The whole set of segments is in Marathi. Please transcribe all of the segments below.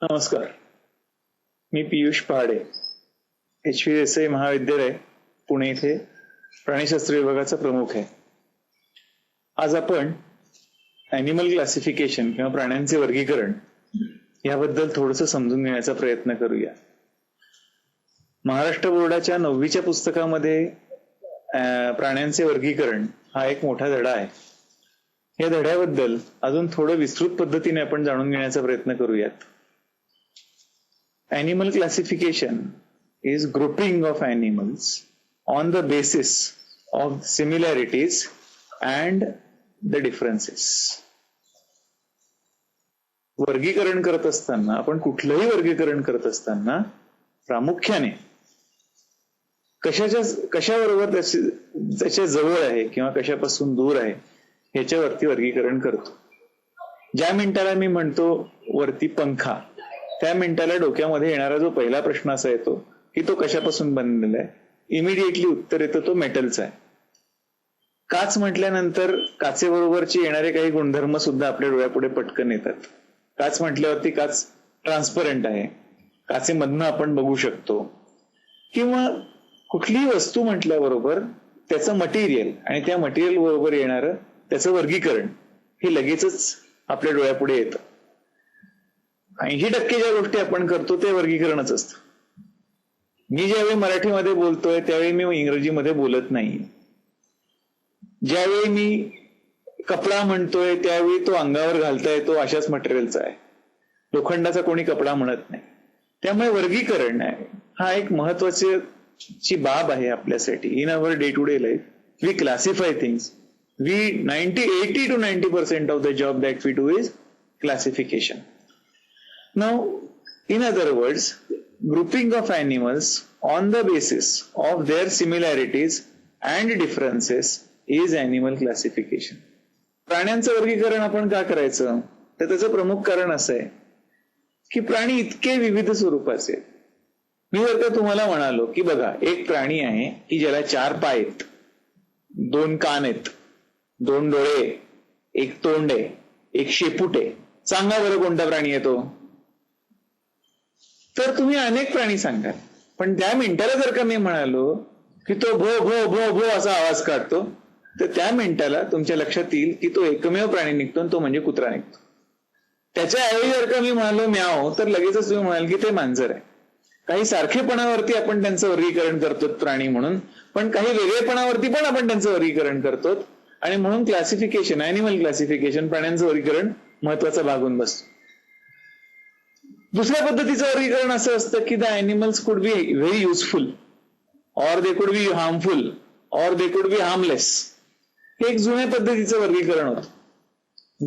नमस्कार. मी पियुष पहाडे, HVSI महाविद्यालय पुणे येथे प्राणीशास्त्र विभागाचा प्रमुख आहे. आज आपण ॲनिमल क्लासिफिकेशन किंवा प्राण्यांचे वर्गीकरण याबद्दल थोडंसं समजून घेण्याचा प्रयत्न करूया. महाराष्ट्र बोर्डाच्या 9वीच्या पुस्तकामध्ये प्राण्यांचे वर्गीकरण हा एक मोठा धडा आहे. या धड्याबद्दल अजून थोडं विस्तृत पद्धतीने आपण जाणून घेण्याचा प्रयत्न करूयात. Animal classification is grouping of animals on the basis of similarities and the differences. वर्गीकरण करत असताना, आपण कुठलंही वर्गीकरण करत असताना प्रामुख्याने कशाबरोबर त्याच्या जवळ आहे किंवा कशापासून दूर आहे ह्याच्यावरती वर्गीकरण करतो. ज्या मिनिटाला मी म्हणतो वरती पंखा, त्या मिनिटाला डोक्यामध्ये येणारा जो पहिला प्रश्न असा येतो की तो कशापासून बनलेला आहे, इमिडिएटली उत्तर येतं तो मेटलचा आहे. काच म्हटल्यानंतर काचेबरोबरचे येणारे काही गुणधर्म सुद्धा आपल्या डोळ्यापुढे पटकन येतात. काच म्हटल्यावरती काच ट्रान्सपरंट आहे, काचेमधनं आपण बघू शकतो. किंवा कुठलीही वस्तू म्हटल्याबरोबर त्याचं मटेरियल आणि त्या मटेरियल बरोबर येणारं त्याचं वर्गीकरण हे लगेचच आपल्या डोळ्यापुढे येतं. 80% ज्या गोष्टी आपण करतो ते वर्गीकरणच असतं. मी ज्यावेळी मराठीमध्ये बोलतोय त्यावेळी मी इंग्रजीमध्ये बोलत नाही. ज्यावेळी मी कपडा म्हणतोय त्यावेळी तो अंगावर घालता येतो अशाच मटेरियलचा आहे, लोखंडाचा कोणी कपडा म्हणत नाही. त्यामुळे वर्गीकरण हा एक महत्वाची बाब आहे आपल्यासाठी. In our day to day life we classify things. 80 to 90% of the job that we do is classification. Now, in other words, grouping of animals on the basis of their similarities and differences is animal classification. प्राण्यांचं वर्गीकरण आपण का करायचं, तर त्याचं प्रमुख कारण असं आहे की प्राणी इतके विविध स्वरूपाचे. मी जर का तुम्हाला म्हणालो की बघा, एक प्राणी आहे की ज्याला 4 पाय आहेत, 2 कान आहेत, 2 डोळे, 1 तोंड आहे, 1 शेपूट आहे, सांगा बरं कोणता प्राणी येतो? तर तुम्ही अनेक प्राणी सांगाल. पण त्या मिनिटाला जर का मी म्हणालो की तो भो भो भो भो असा आवाज काढतो, तर त्या मिनिटाला तुमच्या लक्षात येईल की तो एकमेव प्राणी निघतो, तो म्हणजे कुत्रा निघतो. त्याच्या ऐवजी जर का मी म्हणालो म्याव, तर लगेचच तुम्ही म्हणाल की ते मांजर आहे. काही सारखेपणावरती आपण त्यांचं वर्गीकरण करतो प्राणी म्हणून, पण काही वेगळेपणावरती पण आपण त्यांचं वर्गीकरण करतो. आणि म्हणून क्लासिफिकेशन, ॲनिमल क्लासिफिकेशन, प्राण्यांचं वर्गीकरण महत्वाचा भाग होऊन बसतो. दुसऱ्या पद्धतीचं वर्गीकरण असं असतं की the animals could be very useful or they could be harmful or they could be harmless. हे एक जुन्या पद्धतीचं वर्गीकरण होतं.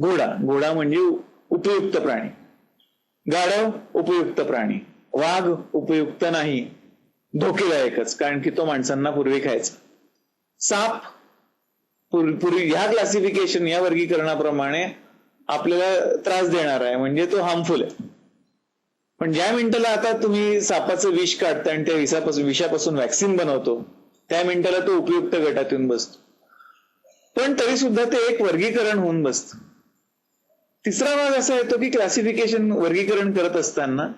घोडा म्हणजे उपयुक्त प्राणी, गाढव उपयुक्त प्राणी, वाघ उपयुक्त नाही, धोकेदायकच, कारण की तो माणसांना पूर्वी खायचा. साप पूर्वी ह्या क्लासिफिकेशन, या वर्गीकरणाप्रमाणे आपल्याला त्रास देणार आहे, म्हणजे तो हार्मफुल आहे. पण ज्या मिनिटाला आता तुम्ही सापाचं विष काढता आणि त्या विषापासून व्हॅक्सिन बनवतो, त्या मिनिटाला तो उपयुक्त गटात येऊन बसतो. पण तरी सुद्धा ते एक वर्गीकरण होऊन बसतं. तिसरा भाग असा येतो की क्लासिफिकेशन, वर्गीकरण करत असताना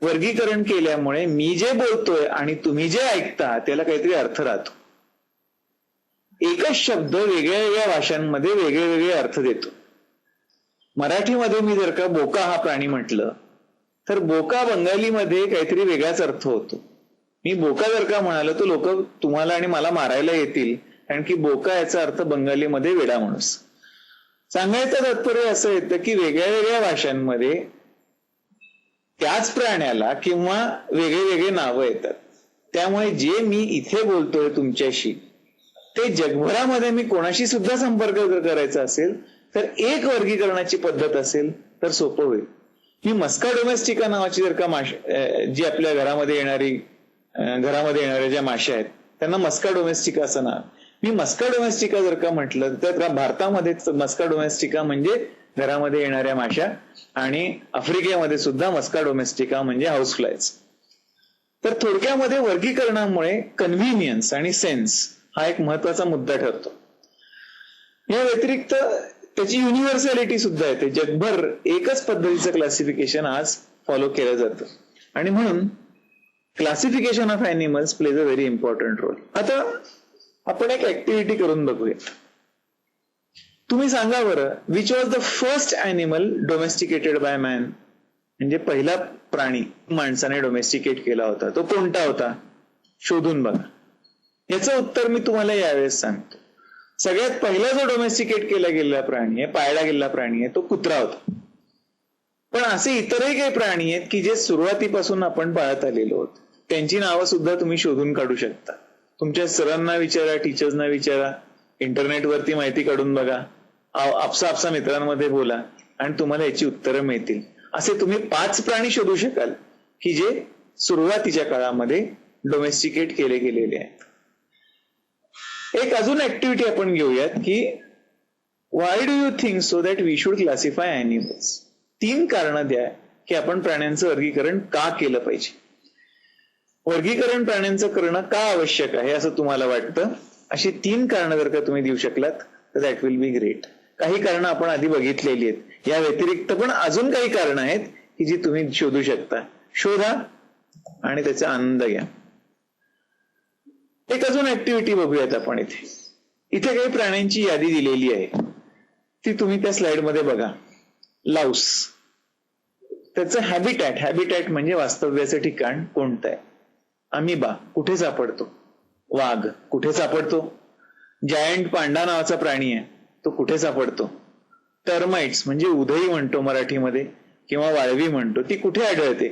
वर्गीकरण केल्यामुळे मी जे बोलतोय आणि तुम्ही जे ऐकता त्याला काहीतरी अर्थ राहतो. एकच शब्द वेगळ्या वेगळ्या भाषांमध्ये वेगळे वेगळे अर्थ देतो. मराठीमध्ये मी जर का बोका हा प्राणी म्हटलं, तर बोका बंगालीमध्ये काहीतरी वेगळाच अर्थ होतो. मी बोका जर का म्हणालो तर लोक तुम्हाला आणि मला मारायला येतील, कारण की बोका याचा अर्थ बंगालीमध्ये वेडा माणूस. सांगायचं तात्पर्य असं येतं की वेगळ्या वेगळ्या भाषांमध्ये त्याच प्राण्याला किंवा वेगळे वेगळे नावं येतात. त्यामुळे जे मी इथे बोलतोय तुमच्याशी, ते जगभरामध्ये मी कोणाशी सुद्धा संपर्क जर करायचा असेल तर एक वर्गीकरणाची पद्धत असेल तर सोपं होईल. मी मस्का डोमेस्टिका नावाची जर का जी आपल्या घरामध्ये येणाऱ्या ज्या माश्या आहेत त्यांना मस्का डोमेस्टिका असं नाव. मी मस्का डोमेस्टिका जर का म्हटलं तर भारतामध्ये मस्का डोमेस्टिका म्हणजे घरामध्ये येणाऱ्या माश्या, आणि आफ्रिकेमध्ये सुद्धा मस्का डोमेस्टिका म्हणजे हाऊसफ्लायज. तर थोडक्यामध्ये वर्गीकरणामुळे कन्व्हिनियन्स आणि सेन्स हा एक महत्वाचा मुद्दा ठरतो. या व्यतिरिक्त त्याची युनिव्हर्सॅलिटी सुद्धा येते. जगभर एकच पद्धतीचं क्लासिफिकेशन आज फॉलो केलं जातं. आणि म्हणून classification of animals plays a very important role. आता आपण एक ऍक्टिव्हिटी करून बघूया. तुम्ही सांगा बरं, which was the first animal domesticated by man? म्हणजे पहिला प्राणी माणसाने डोमेस्टिकेट केला होता तो कोणता होता? शोधून बघा. याचं उत्तर मी तुम्हाला यावेळेस सांगतो. सगळ्यात पहिला जो डोमेस्टिकेट केला गेलेला प्राणी आहे, पाळला गेलेला प्राणी आहे, तो कुत्रा होता. पण असे इतरही काही प्राणी आहेत की जे सुरुवातीपासून आपण पाळत आलेलो आहोत. त्यांची नावं सुद्धा तुम्ही शोधून काढू शकता. तुमच्या सरांना विचारा, टीचर्सना विचारा, इंटरनेटवरती माहिती काढून बघा, आपसा मित्रांमध्ये बोला आणि तुम्हाला याची उत्तरं मिळतील. असे तुम्ही 5 प्राणी शोधू शकाल की जे सुरुवातीच्या काळामध्ये डोमेस्टिकेट केले गेलेले आहेत. एक अजून ऍक्टिव्हिटी आपण घेऊयात की why do you think so that we should classify animals? 3 कारणं द्या की आपण प्राण्यांचं वर्गीकरण का केलं पाहिजे. वर्गीकरण प्राण्यांचं करणं का आवश्यक आहे असं तुम्हाला वाटतं? अशी 3 कारणं जर का तुम्ही देऊ शकलात तर दॅट विल बी ग्रेट. काही कारणं आपण आधी बघितलेली आहेत. या व्यतिरिक्त पण अजून काही कारणं आहेत की जी तुम्ही शोधू शकता. शोधा आणि त्याचा आनंद घ्या. एक अजून ऍक्टिव्हिटी बघूयात आपण. इथे काही प्राण्यांची यादी दिलेली आहे, ती तुम्ही त्या स्लाइडमध्ये बघा. लाऊस, त्याचं हॅबिटॅट म्हणजे वास्तव्याचं ठिकाण कोणतं आहे? अमिबा कुठे सापडतो? वाघ कुठे सापडतो? जायंट पांडा नावाचा प्राणी आहे, तो कुठे सापडतो? टर्माइट्स म्हणजे उधई म्हणतो मराठीमध्ये किंवा वाळवी म्हणतो, ती कुठे आढळते?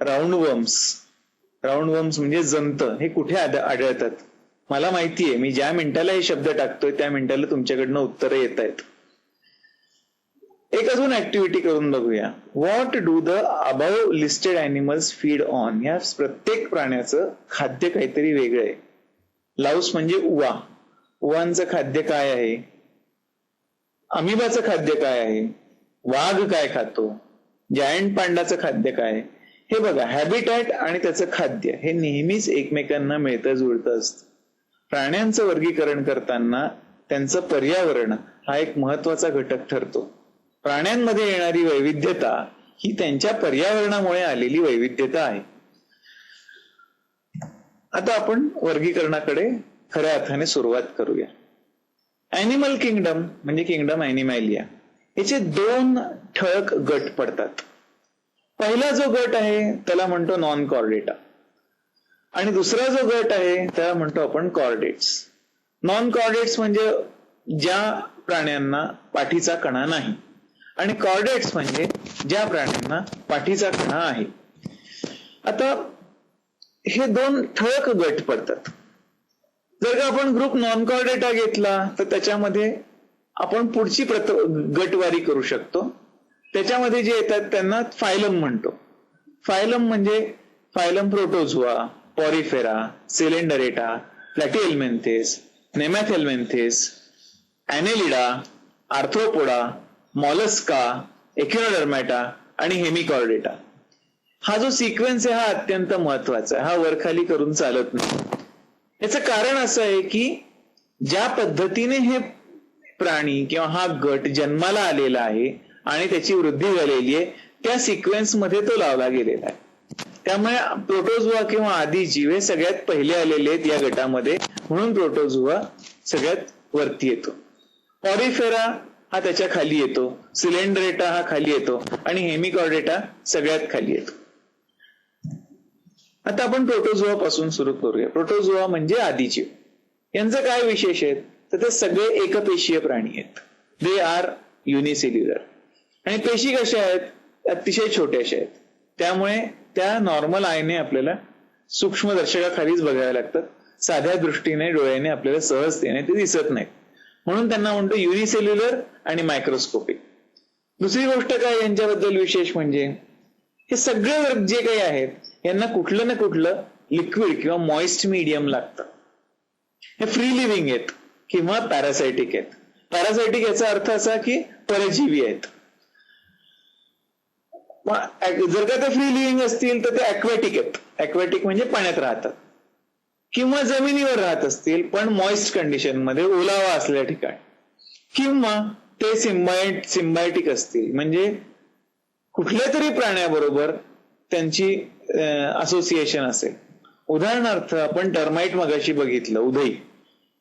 राऊंडवर्म्स म्हणजे जंत, हे कुठे आढळतात? मला माहितीये, मी ज्या मिनिटाला हे शब्द टाकतोय त्या मिनिटाला तुमच्याकडनं उत्तरं येत आहेत. एक अजून ऍक्टिव्हिटी करून बघूया. What do the above listed animals feed on? या प्रत्येक प्राण्याचं खाद्य काहीतरी वेगळं आहे. लाऊस म्हणजे उवांचं खाद्य काय आहे? अमिबाचं खाद्य काय आहे? वाघ काय खातो? जायंट पांडाचं खाद्य काय? हे बघा, हॅबिटॅट आणि त्याचं खाद्य हे नेहमीच एकमेकांना मिळतं जुळतं असतं. प्राण्यांचं वर्गीकरण करताना त्यांचं पर्यावरण हा एक महत्वाचा घटक ठरतो. प्राण्यांमध्ये येणारी वैविध्यता ही त्यांच्या पर्यावरणामुळे आलेली वैविध्यता आहे. आता आपण वर्गीकरणाकडे खऱ्या अर्थाने सुरुवात करूया. ॲनिमल किंगडम म्हणजे किंगडम ॲनिमॅलिया, याचे 2 ठळक गट पडतात. पहिला जो गट आहे त्याला म्हणतो नॉन कॉर्डेटा आणि दुसरा जो गट आहे त्याला म्हणतो आपण कॉर्डेट्स. नॉन कॉर्डेट्स म्हणजे ज्या प्राण्यांना पाठीचा कणा नाही आणि कॉर्डेट्स म्हणजे ज्या प्राण्यांना पाठीचा कणा आहे. आता हे 2 ठळक गट पडतात. जर का आपण ग्रुप नॉन कॉर्डेटा घेतला तर त्याच्यामध्ये आपण पुढची गटवारी करू शकतो. त्याच्यामध्ये जे येतात त्यांना फायलम म्हणतो. फायलम म्हणजे फायलम प्रोटोझोआ, पॉरिफेरा, सिलेंडरेटा, प्लॅटिहेल्मिन्थेस, नेमॅथेल्मिन्थेस, ॲनेलिडा, आर्थ्रोपोडा, मॉलस्का, एकिनोडर्मॅटा आणि हेमिकॉर्डेटा. हा जो सिक्वेन्स आहे हा अत्यंत महत्वाचा आहे. हा वरखाली करून चालत नाही. याचं कारण असं आहे की ज्या पद्धतीने हे प्राणी किंवा हा गट जन्माला आलेला आहे आणि त्याची वृद्धी झालेली आहे त्या सिक्वेन्स मध्ये तो लावला गेलेला आहे. त्यामुळे प्रोटोझोआ किंवा आदिजीव हे सगळ्यात पहिले आलेले आहेत या गटामध्ये, म्हणून प्रोटोझोआ सगळ्यात वरती येतो. पॉरिफेरा हा त्याच्या खाली येतो, सिलेंडरेटा हा खाली येतो आणि हेमिकॉर्डेटा सगळ्यात खाली येतो. आता आपण प्रोटोझोआ पासून सुरू करूया. प्रोटोझोआ म्हणजे आदिजीव. यांचं काय विशेष आहे तर ते सगळे एकपेशीय प्राणी आहेत. दे आर युनिसेल्युलर आणि पेशी कशा आहेत? अतिशय छोट्याशा आहेत. त्यामुळे त्या नॉर्मल आयने आपल्याला सूक्ष्मदर्शकाखालीच बघाव्या लागतात. साध्या दृष्टीने डोळ्याने आपल्याला सहजतेने ते दिसत नाहीत, म्हणून त्यांना म्हणतो युनिसेल्युलर आणि मायक्रोस्कोपिक. दुसरी गोष्ट काय यांच्याबद्दल विशेष म्हणजे हे सगळे जे काही आहेत यांना कुठलं ना कुठलं लिक्विड किंवा मॉइस्ट मीडियम लागतं. हे फ्री लिव्हिंग आहेत किंवा पॅरासायटिक आहेत. पॅरासायटिक याचा अर्थ असा की परजीवी आहेत. जर का ते फ्री लिव्हिंग असतील तर ते ॲक्वॅटिक आहेत. ॲक्वॅटिक म्हणजे पाण्यात राहतात किंवा जमिनीवर राहत असतील पण मॉइस्ट कंडिशन मध्ये, ओलावा असलेल्या ठिकाणी, किंवा ते सिम्बायटिक असतील म्हणजे कुठल्या तरी प्राण्याबरोबर त्यांची असोसिएशन असेल. उदाहरणार्थ आपण टर्माइट मगाशी बघितलं, उदयी.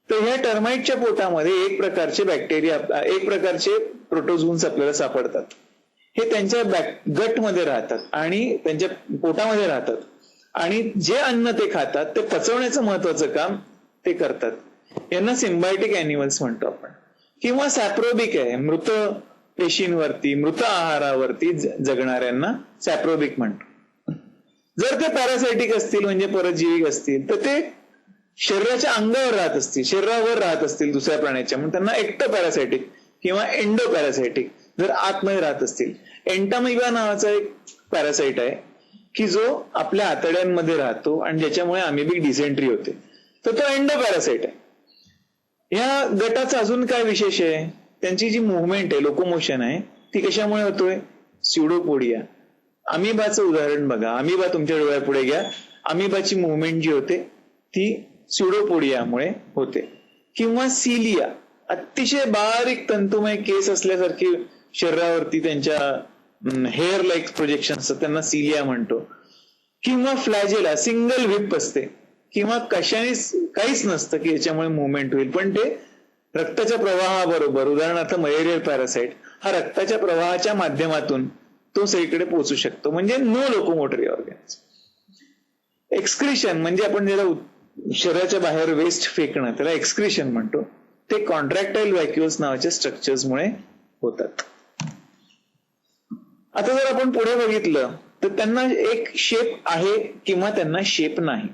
तर ह्या टर्माइटच्या पोटामध्ये एक प्रकारचे बॅक्टेरिया, एक प्रकारचे प्रोटोझोन्स आपल्याला सापडतात. हे त्यांच्या गटमध्ये राहतात आणि त्यांच्या पोटामध्ये राहतात आणि जे अन्न ते खातात ते पचवण्याचं महत्वाचं काम ते करतात. यांना सिम्बायोटिक अॅनिमल्स म्हणतो आपण. किंवा सॅप्रोबिक आहे, मृत पेशींवरती, मृत आहारावरती जगणाऱ्यांना सॅप्रोबिक म्हणतो. जर ते पॅरासायटिक असतील म्हणजे परजीवी असतील तर ते शरीराच्या अंगावर राहत असतील, शरीरावर राहत असतील दुसऱ्या प्राण्याच्या, म्हणून त्यांना एक्टो पॅरासायटिक किंवा एंडो पॅरासायटिक. जर आतमध्ये राहत असतील, एंटामिबा नावाचा एक पॅरासाइट आहे की जो आपल्या आतड्यांमध्ये राहतो आणि ज्याच्यामुळे अमिबिक डिसेंट्री होते, तर तो एंडो पॅरासाइट आहे. ह्या गटाचा अजून काय विशेष आहे, त्यांची जी मुवमेंट आहे, लोकोमोशन आहे, ती कशामुळे होतोय, स्युडोपोडिया. अमिबाचं उदाहरण बघा, अमिबा तुमच्या डोळ्यापुढे घ्या, अमिबाची मुवमेंट जी होते ती स्युडोपोडियामुळे होते. किंवा सिलिया, अतिशय बारीक तंतुमय केस असल्यासारखी शरीरावरती त्यांच्या हेअर लाईक प्रोजेक्शन असतात, त्यांना सिलिया म्हणतो. किंवा फ्लॅजेला, सिंगल व्हिप असते किंवा कशानेच काहीच नसतं की याच्यामुळे मुवमेंट होईल, पण ते रक्ताच्या प्रवाहाबरोबर, उदाहरणार्थ मलेरियल पॅरासाइट हा रक्ताच्या प्रवाहाच्या माध्यमातून तो सगळीकडे पोहोचू शकतो, म्हणजे नो लोकोमोटरी ऑर्गन्स. एक्सक्रिशन म्हणजे आपण ज्याला शरीराच्या बाहेर वेस्ट फेकणं त्याला एक्सक्रिशन म्हणतो, ते कॉन्ट्रॅक्टाईल व्हॅक्युल्स नावाच्या स्ट्रक्चर्समुळे होतात. आता जर आपण पुढे बघितलं तर त्यांना एक शेप आहे किंवा त्यांना शेप नाही.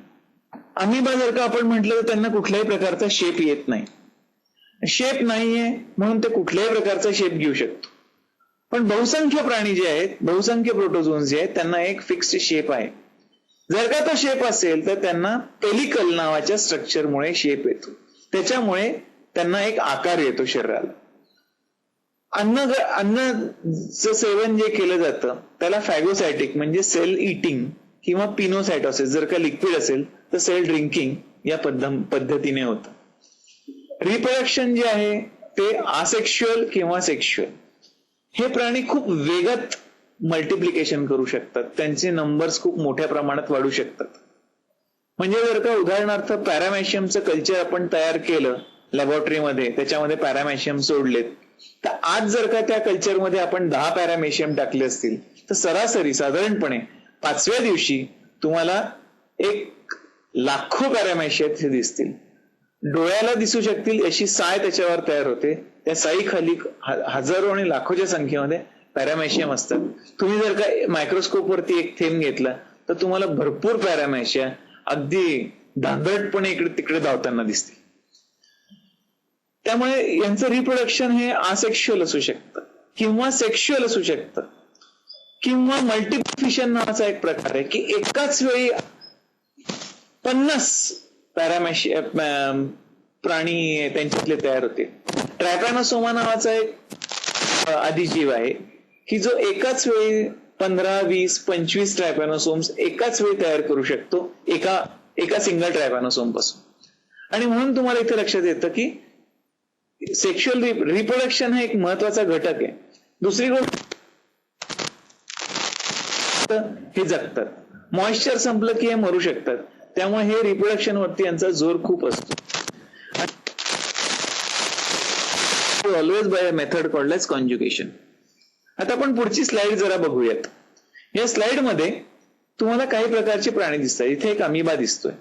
अमिबा जर का आपण म्हटलं तर त्यांना कुठल्याही प्रकारचा शेप येत नाही. शेप नाहीये म्हणून ते कुठल्याही प्रकारचा शेप घेऊ शकतो. पण बहुसंख्य प्राणी जे आहेत, बहुसंख्य प्रोटोझोन्स जे आहेत, त्यांना एक फिक्स्ड शेप आहे. जर का तो शेप असेल तर त्यांना पेलिकल नावाच्या स्ट्रक्चरमुळे शेप येतो, त्याच्यामुळे त्यांना एक आकार येतो शरीराला. अन्नाचं सेवन जे केलं जातं त्याला फॅगोसायटिक म्हणजे सेल इटिंग किंवा पिनोसायटोसिस, जर का लिक्विड असेल तर सेल ड्रिंकिंग या पद्धतीने होतं. रिप्रोडक्शन जे आहे ते असेक्शुअल किंवा सेक्शुअल. हे प्राणी खूप वेगात मल्टिप्लिकेशन करू शकतात, त्यांचे नंबर्स खूप मोठ्या प्रमाणात वाढू शकतात. म्हणजे जर का उदाहरणार्थ पॅरामॅशियमचं कल्चर आपण तयार केलं लॅबोरेटरीमध्ये, त्याच्यामध्ये पॅरामॅशियम सोडलेत, तर आज जर का त्या कल्चरमध्ये आपण 10 पॅरामॅशियम टाकले असतील तर सरासरी साधारणपणे 5व्या दिवशी तुम्हाला 1,00,000 पॅरामॅशियम दिसतील. डोळ्याला दिसू शकतील अशी साय त्याच्यावर तयार होते. त्या साईखाली हजारो आणि लाखोच्या संख्येमध्ये पॅरामॅशियम असतात. तुम्ही जर का मायक्रोस्कोप वरती एक थेंब घेतला तर तुम्हाला भरपूर पॅरामॅशिया अगदी धांदटपणे इकडे तिकडे धावताना दिसते. त्यामुळे यांचं रिप्रोडक्शन हे असेक्शुअल असू शकतं किंवा सेक्शुअल असू शकतं. किंवा मल्टिप्लिकेशन नावाचा एक प्रकार आहे की एकाच वेळी 50 पॅरामॅशियम प्राणी त्यांच्यातले तयार होते. ट्रॅपॅनोसोमा नावाचा एक आदिजीव आहे की जो एकाच वेळी 15, 20, 25 ट्रॅपॅनोसोम्स एकाच वेळी तयार करू शकतो एका सिंगल ट्रॅपॅनोसोम पासून. आणि म्हणून तुम्हाला इथे लक्षात येतं की सेक्शुअल रिप्रोडक्शन हा एक महत्वाचा घटक आहे. दुसरी गोष्ट, हे जगतात. मॉइश्चर संपलं की हे मरू शकतात, त्यामुळे हे रिप्रोडक्शन वरती यांचा जोर खूप असतो. Always by a method called as conjugation. आता आपण पुढची स्लाइड जरा बघूयात. या स्लाइड मध्ये तुम्हाला काही प्रकारचे प्राणी दिसतात. इथे एक अमिबा दिसतोय,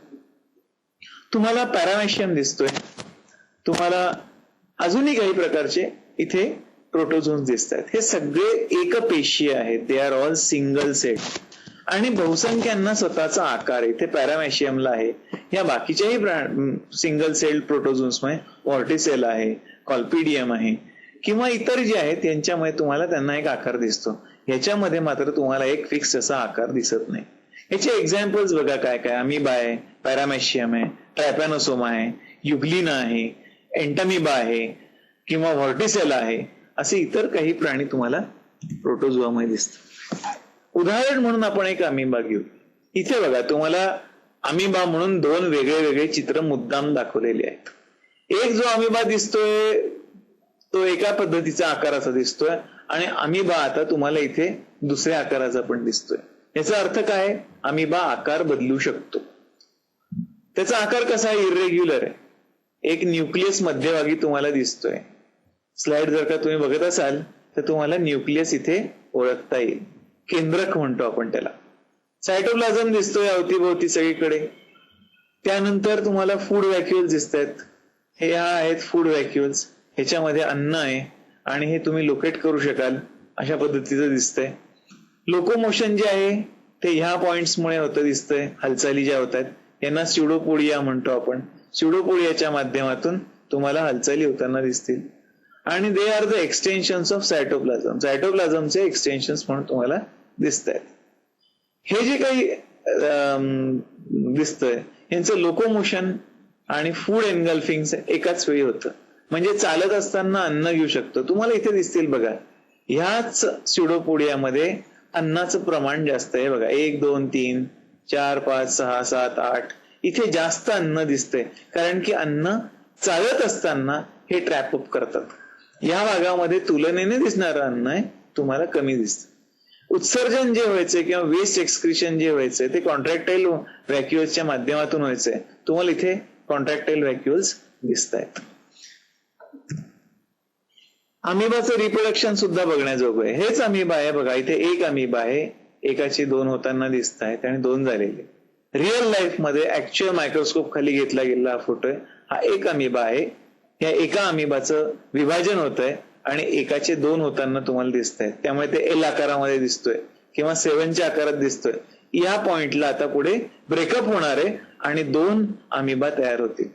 तुम्हाला पॅरामॅशियम दिसतोय, तुम्हाला अजूनही काही प्रकारचे इथे प्रोटोझोन्स दिसत आहेत. हे सगळे एकपेशीय आहेत. They are all single cell आणि बहुसंख्यांना स्वतःचा आकार आहे. इथे पॅरामॅशियमला आहे, या बाकीच्याही सिंगल सेल प्रोटोझोन्समुळे व्हॉर्टिसेल आहे, कॉल्पिडियम आहे किंवा इतर जे आहेत यांच्यामुळे तुम्हाला त्यांना एक आकार दिसतो. ह्याच्यामध्ये मात्र तुम्हाला एक फिक्स असा आकार दिसत नाही. याचे एक्झाम्पल्स बघा काय काय. अमिबा आहे, पॅरामॅशियम आहे, ट्रॅपॅनोसोमा आहे, युग्लिना आहे, एंटामिबा आहे किंवा व्हॉर्टिसेल आहे, असे इतर काही प्राणी तुम्हाला प्रोटोझोआमध्ये दिसतात. उदाहरण म्हणून आपण एक अमिबा घेऊ. इथे बघा तुम्हाला अमिबा म्हणून 2 वेगळे वेगळे चित्र मुद्दाम दाखवलेले आहेत. एक जो अमिबा दिसतोय तो एका पद्धतीचा आकाराचा दिसतोय आणि अमिबा आता तुम्हाला इथे दुसऱ्या आकाराचा पण दिसतोय. याचा अर्थ काय? अमिबा आकार बदलू शकतो. त्याचा आकार कसा आहे? इरेग्युलर आहे. एक न्यूक्लियस मध्यभागी तुम्हाला दिसतोय. स्लाइड जर का तुम्ही बघत असाल तर तुम्हाला न्यूक्लियस इथे ओळखता येईल. केंद्रक म्हणतो आपण त्याला. सायटोप्लाझम दिसतोय अवतीभोवती सगळीकडे. त्यानंतर तुम्हाला फूड व्हॅक्युल्स दिसत आहेत. हे आहेत फूड व्हॅक्युल्स. ह्याच्यामध्ये अन्न आहे आणि हे तुम्ही लोकेट करू शकाल अशा पद्धतीचं दिसतंय. लोकोमोशन जे आहे ते ह्या पॉइंट्समुळे होतं दिसतंय. हालचाली ज्या होत आहेत यांना स्युडोपोडिया म्हणतो आपण. स्युडोपोडियाच्या माध्यमातून तुम्हाला हालचाली होताना दिसतील. आणि they are the extensions of cytoplasm. सायटोप्लाझमचे एक्सटेन्शन्स म्हणून तुम्हाला दिसत आहेत. हे जे काही दिसतंय यांचं लोकोमोशन आणि फूड एनगल्फिंग एकाच वेळी होतं. म्हणजे चालत असताना अन्न घेऊ शकतो. तुम्हाला इथे दिसतील बघा, ह्याच स्युडोपोडियामध्ये अन्नाचं प्रमाण जास्त आहे बघा. 1, 2, 3, 4, 5, 6, 7, 8 इथे जास्त अन्न दिसतंय. कारण की अन्न चालत असताना हे ट्रॅप अप करतात. या भागामध्ये तुलनेने दिसणारं अन्न आहे तुम्हाला कमी दिसतं. उत्सर्जन जे व्हायचंय किंवा वेस्ट एक्सक्रिशन जे व्हायचंय ते कॉन्ट्रॅक्टाईल व्हॅक्युल्सच्या माध्यमातून व्हायचंय. तुम्हाला इथे कॉन्ट्रॅक्टाईल व्हॅक्युल्स दिसत आहेत. अमिबाचं रिप्रोडक्शन सुद्धा बघण्याजोगं आहे. हेच अमिबा आहे बघा. इथे एक अमिबा आहे. एकाची 2 होताना दिसत आहेत आणि 2 झालेले. रिअल लाईफ मध्ये ऍक्च्युअल मायक्रोस्कोप खाली घेतला गेलेला हा फोटो आहे. हा एक अमिबा आहे. या एका अमिबाचं विभाजन होत आहे आणि एकाचे 2 होताना तुम्हाला दिसत आहेत. त्यामुळे ते एल आकारामध्ये दिसतोय किंवा 7च्या आकारात दिसतोय. या पॉइंटला आता पुढे ब्रेकअप होणार आहे आणि 2 अमिबा तयार होतील.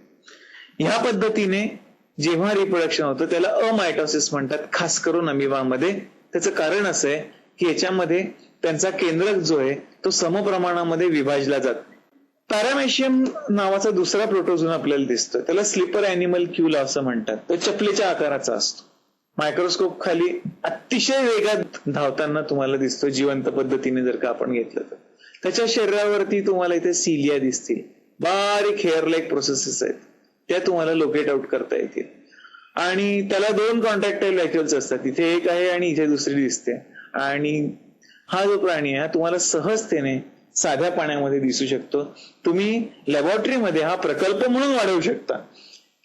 ह्या पद्धतीने जेव्हा रिप्रोडक्शन होतं त्याला अमायटोसिस म्हणतात, खास करून अमिबामध्ये. त्याचं कारण असं आहे की याच्यामध्ये त्यांचा केंद्रक जो आहे तो समप्रमाणामध्ये विभाजला जातो. पॅरामेशियम नावाचा दुसरा प्रोटोझोन आपल्याला दिसतो. त्याला स्लीपर अॅनिमल क्यूला असं म्हणतात. तो चपलेच्या आकाराचा असतो. मायक्रोस्कोप खाली अतिशय वेगात धावताना तुम्हाला दिसतो जिवंत पद्धतीने जर का आपण घेतलं तर. त्याच्या शरीरावरती तुम्हाला इथे सिलिया दिसतील. बारीक हेअर लाईक प्रोसेसेस आहेत त्या तुम्हाला लोकेट आउट करता येतील. आणि त्याला 2 कॉन्ट्रॅक्टाईल व्हॅक्युल्स असतात. इथे एक आहे आणि इथे दुसरी दिसते. आणि हा जो प्राणी आहे तुम्हाला सहजतेने साध्या पाण्यामध्ये दिसू शकतो. तुम्ही लॅबोरेटरीमध्ये हा प्रकल्प म्हणून वाढवू शकता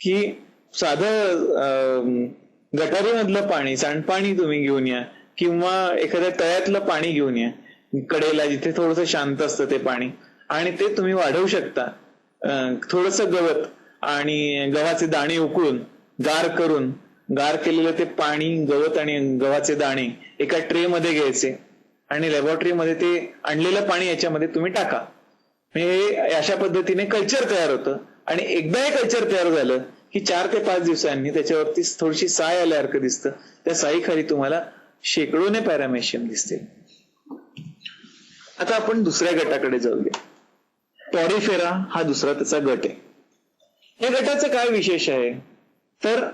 की साधं गटारीमधलं पाणी, सांडपाणी तुम्ही घेऊन या किंवा एखाद्या तळ्यातलं पाणी घेऊन या कडेला, जिथे थोडंसं शांत असतं ते पाणी, आणि ते तुम्ही वाढवू शकता. थोडंसं गवत आणि गव्हाचे दाणे उकळून गार केलेलं ते पाणी, गवत आणि गव्हाचे दाणे एका ट्रे मध्ये घ्यायचे आणि लॅबोरेटरीमध्ये ते आणलेलं पाणी याच्यामध्ये तुम्ही टाका. म्हणजे अशा पद्धतीने कल्चर तयार होतं. आणि एकदा हे कल्चर तयार झालं की 4 ते 5 दिवसांनी त्याच्यावरती थोडीशी साय आल्यासारखं दिसतं. त्या साईखाली तुम्हाला शेकडोने पॅरामेशियम दिसतील. आता आपण दुसऱ्या गटाकडे जाऊया. पॉरिफेरा हा दुसरा त्याचा गट आहे. या गटाचं काय विशेष आहे तर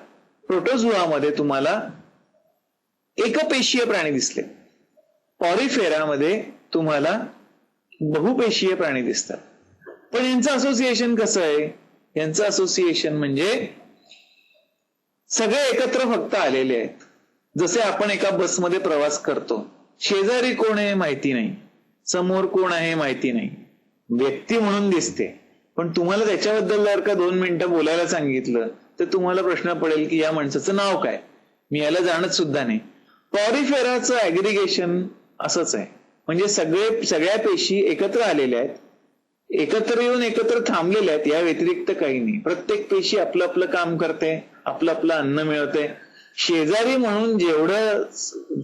प्रोटोझोआमध्ये तुम्हाला एकपेशीय प्राणी दिसले. पॉरिफेरामध्ये तुम्हाला बहुपेशीय प्राणी दिसतात. पण यांचं असोसिएशन कसं आहे? यांचं असोसिएशन म्हणजे सगळे एकत्र फक्त आलेले आहेत. जसे आपण एका बसमध्ये प्रवास करतो, शेजारी कोण आहे माहिती नाही, समोर कोण आहे माहिती नाही, व्यक्ती म्हणून दिसते, पण तुम्हाला त्याच्याबद्दल जर का 2 मिनिटं बोलायला सांगितलं तर तुम्हाला प्रश्न पडेल की या माणसाचं नाव काय, मी याला जाणत सुद्धा नाही. पॉरिफेराचं ऍग्रिगेशन असंच आहे. म्हणजे सगळ्या पेशी एकत्र आलेल्या आहेत, एकत्र येऊन एकत्र थांबलेल्या आहेत, या व्यतिरिक्त काही नाही. प्रत्येक पेशी आपलं आपलं काम करते, आपलं आपलं अन्न मिळवते. शेजारी म्हणून जेवढं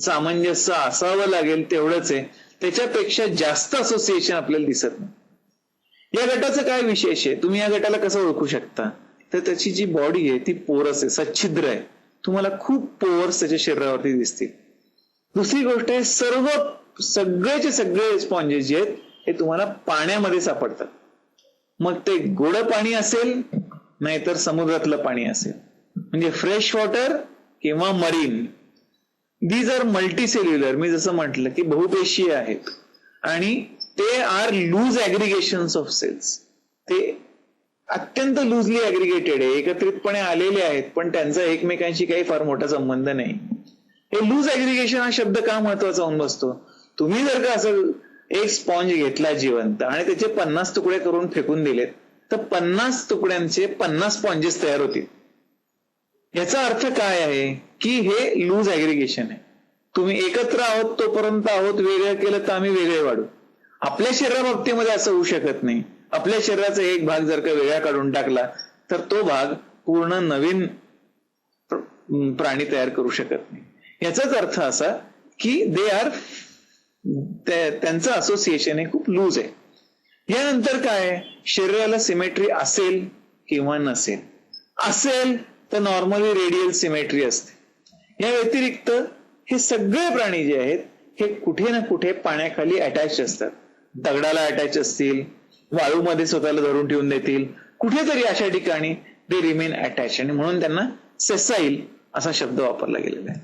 सामंजस्य असावं लागेल तेवढंच आहे, त्याच्यापेक्षा जास्त असोसिएशन आपल्याला दिसत नाही. या गटाचं काय विशेष आहे? तुम्ही या गटाला कसं ओळखू शकता तर त्याची जी बॉडी आहे ती पोरस आहे, सच्छिद्र आहे. तुम्हाला खूप पोअर्स त्याच्या शरीरावरती दिसतील. दुसरी गोष्ट आहे, सगळेचे सगळे स्पॉन्जेस जे आहेत हे तुम्हाला पाण्यामध्ये सापडतात. मग ते गोड पाणी असेल नाहीतर समुद्रातलं पाणी असेल, म्हणजे फ्रेश वॉटर किंवा मरीन. These are multicellular. मी जसं म्हटलं की बहुपेशीय आहेत आणि ते are loose aggregations of cells. ते अत्यंत लूजली ऍग्रिगेटेड आहे, एकत्रितपणे आलेले आहेत, पण त्यांचा एकमेकांशी काही फार मोठा संबंध नाही. हे लूज ऍग्रिगेशन हा शब्द का महत्वाचा होऊन बसतो तुम्ही जर का असं एक स्पॉन्ज घेतला जिवंत आणि त्याचे 50 तुकडे करून फेकून दिलेत तर 50 तुकड्यांचे 50 स्पॉन्जेस तयार होतील. याचा अर्थ काय आहे की हे लूज ऍग्रिगेशन आहे. तुम्ही एकत्र आहोत तोपर्यंत आहोत, वेगळं केलं तर आम्ही वेगळे वाढू. आपल्या शरीराबाबतीमध्ये असं होऊ शकत नाही. आपल्या शरीराचा एक भाग जर का वेगळा काढून टाकला तर तो भाग पूर्ण नवीन प्राणी तयार करू शकत नाही. याचाच अर्थ असा की दे आर, त्यांचं असोसिएशन हे खूप लूज आहे. यानंतर काय, शरीराला सिमेट्री असेल किंवा नसेल. असेल तर नॉर्मली रेडियल सिमेट्री असते. या व्यतिरिक्त हे सगळे प्राणी जे आहेत हे कुठे ना कुठे पाण्याखाली अटॅच असतात. दगडाला अटॅच असतील, वाळूमध्ये स्वतःला धरून ठेवून देतील, कुठेतरी अशा ठिकाणी दे रिमेन अटॅच, आणि म्हणून त्यांना सेसाईल असा शब्द वापरला गेलेला आहे.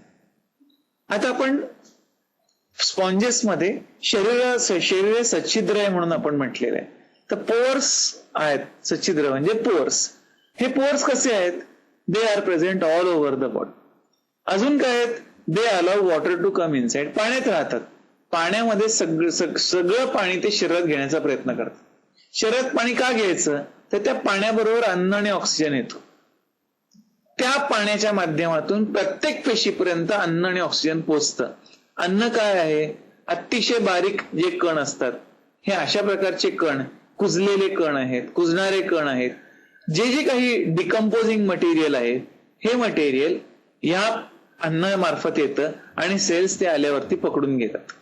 आता आपण स्पॉन्जेस मध्ये शरीर सच्छिद्र आहे म्हणून आपण म्हटलेलं आहे. तर पोअर्स आहेत, सच्छिद्र म्हणजे पोअर्स. हे पोअर्स कसे आहेत, they are present all over the body. अजून काय आहेत, they allow water to come inside. पाण्यात राहतात, पाण्यामध्ये सगळं पाणी ते शरीरात घेण्याचा प्रयत्न करतात. शरीरात पाणी का घ्यायचं, तर त्या पाण्याबरोबर अन्न आणि ऑक्सिजन येतो. त्या पाण्याच्या माध्यमातून प्रत्येक पेशीपर्यंत अन्न आणि ऑक्सिजन पोचतं. अन्न काय आहे, अतिशय बारीक जे कण असतात, हे अशा प्रकारचे कण, कुजलेले कण आहेत, कुजणारे कण आहेत. जे जे काही डिकम्पोजिंग मटेरियल आहे, हे मटेरियल या अन्नामार्फत येतं आणि सेल्स ते आल्यावरती पकडून घेतात.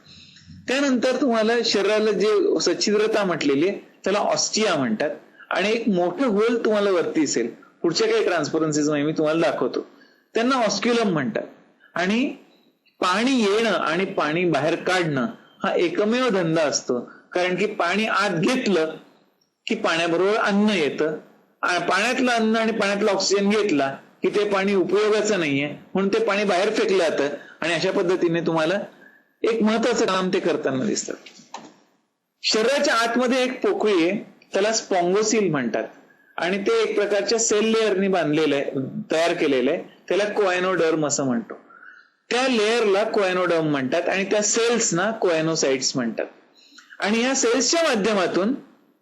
त्यानंतर तुम्हाला शरीराला जे सच्छिद्रता म्हटलेली आहे त्याला ऑस्टिया म्हणतात. आणि एक मोठं होल तुम्हाला वरती दिसेल, पुढच्या काही ट्रान्सपरन्सीज मी तुम्हाला दाखवतो, त्यांना ऑस्क्युलम म्हणतात. आणि पाणी येणं आणि पाणी बाहेर काढणं हा एकमेव धंदा असतो. कारण की पाणी आत घेतलं की पाण्याबरोबर अन्न येतं, पाण्यातलं अन्न आणि पाण्यातलं ऑक्सिजन घेतला की ते पाणी उपयोगाचं नाहीये म्हणून ते पाणी बाहेर फेकलं जातं. आणि अशा पद्धतीने तुम्हाला एक महत्वाचं काम ते करताना दिसतं. शरीराच्या आतमध्ये एक पोकळी आहे, त्याला स्पॉन्गोसिल म्हणतात. आणि ते एक प्रकारच्या सेल लेअरनी बांधलेलं आहे, तयार केलेलं आहे. त्याला कोएनोडर्म असं म्हणतो. त्या लेअरला कोएनोडर्म म्हणतात आणि त्या सेल्सना कोएनोसाइट्स म्हणतात. आणि या सेल्सच्या माध्यमातून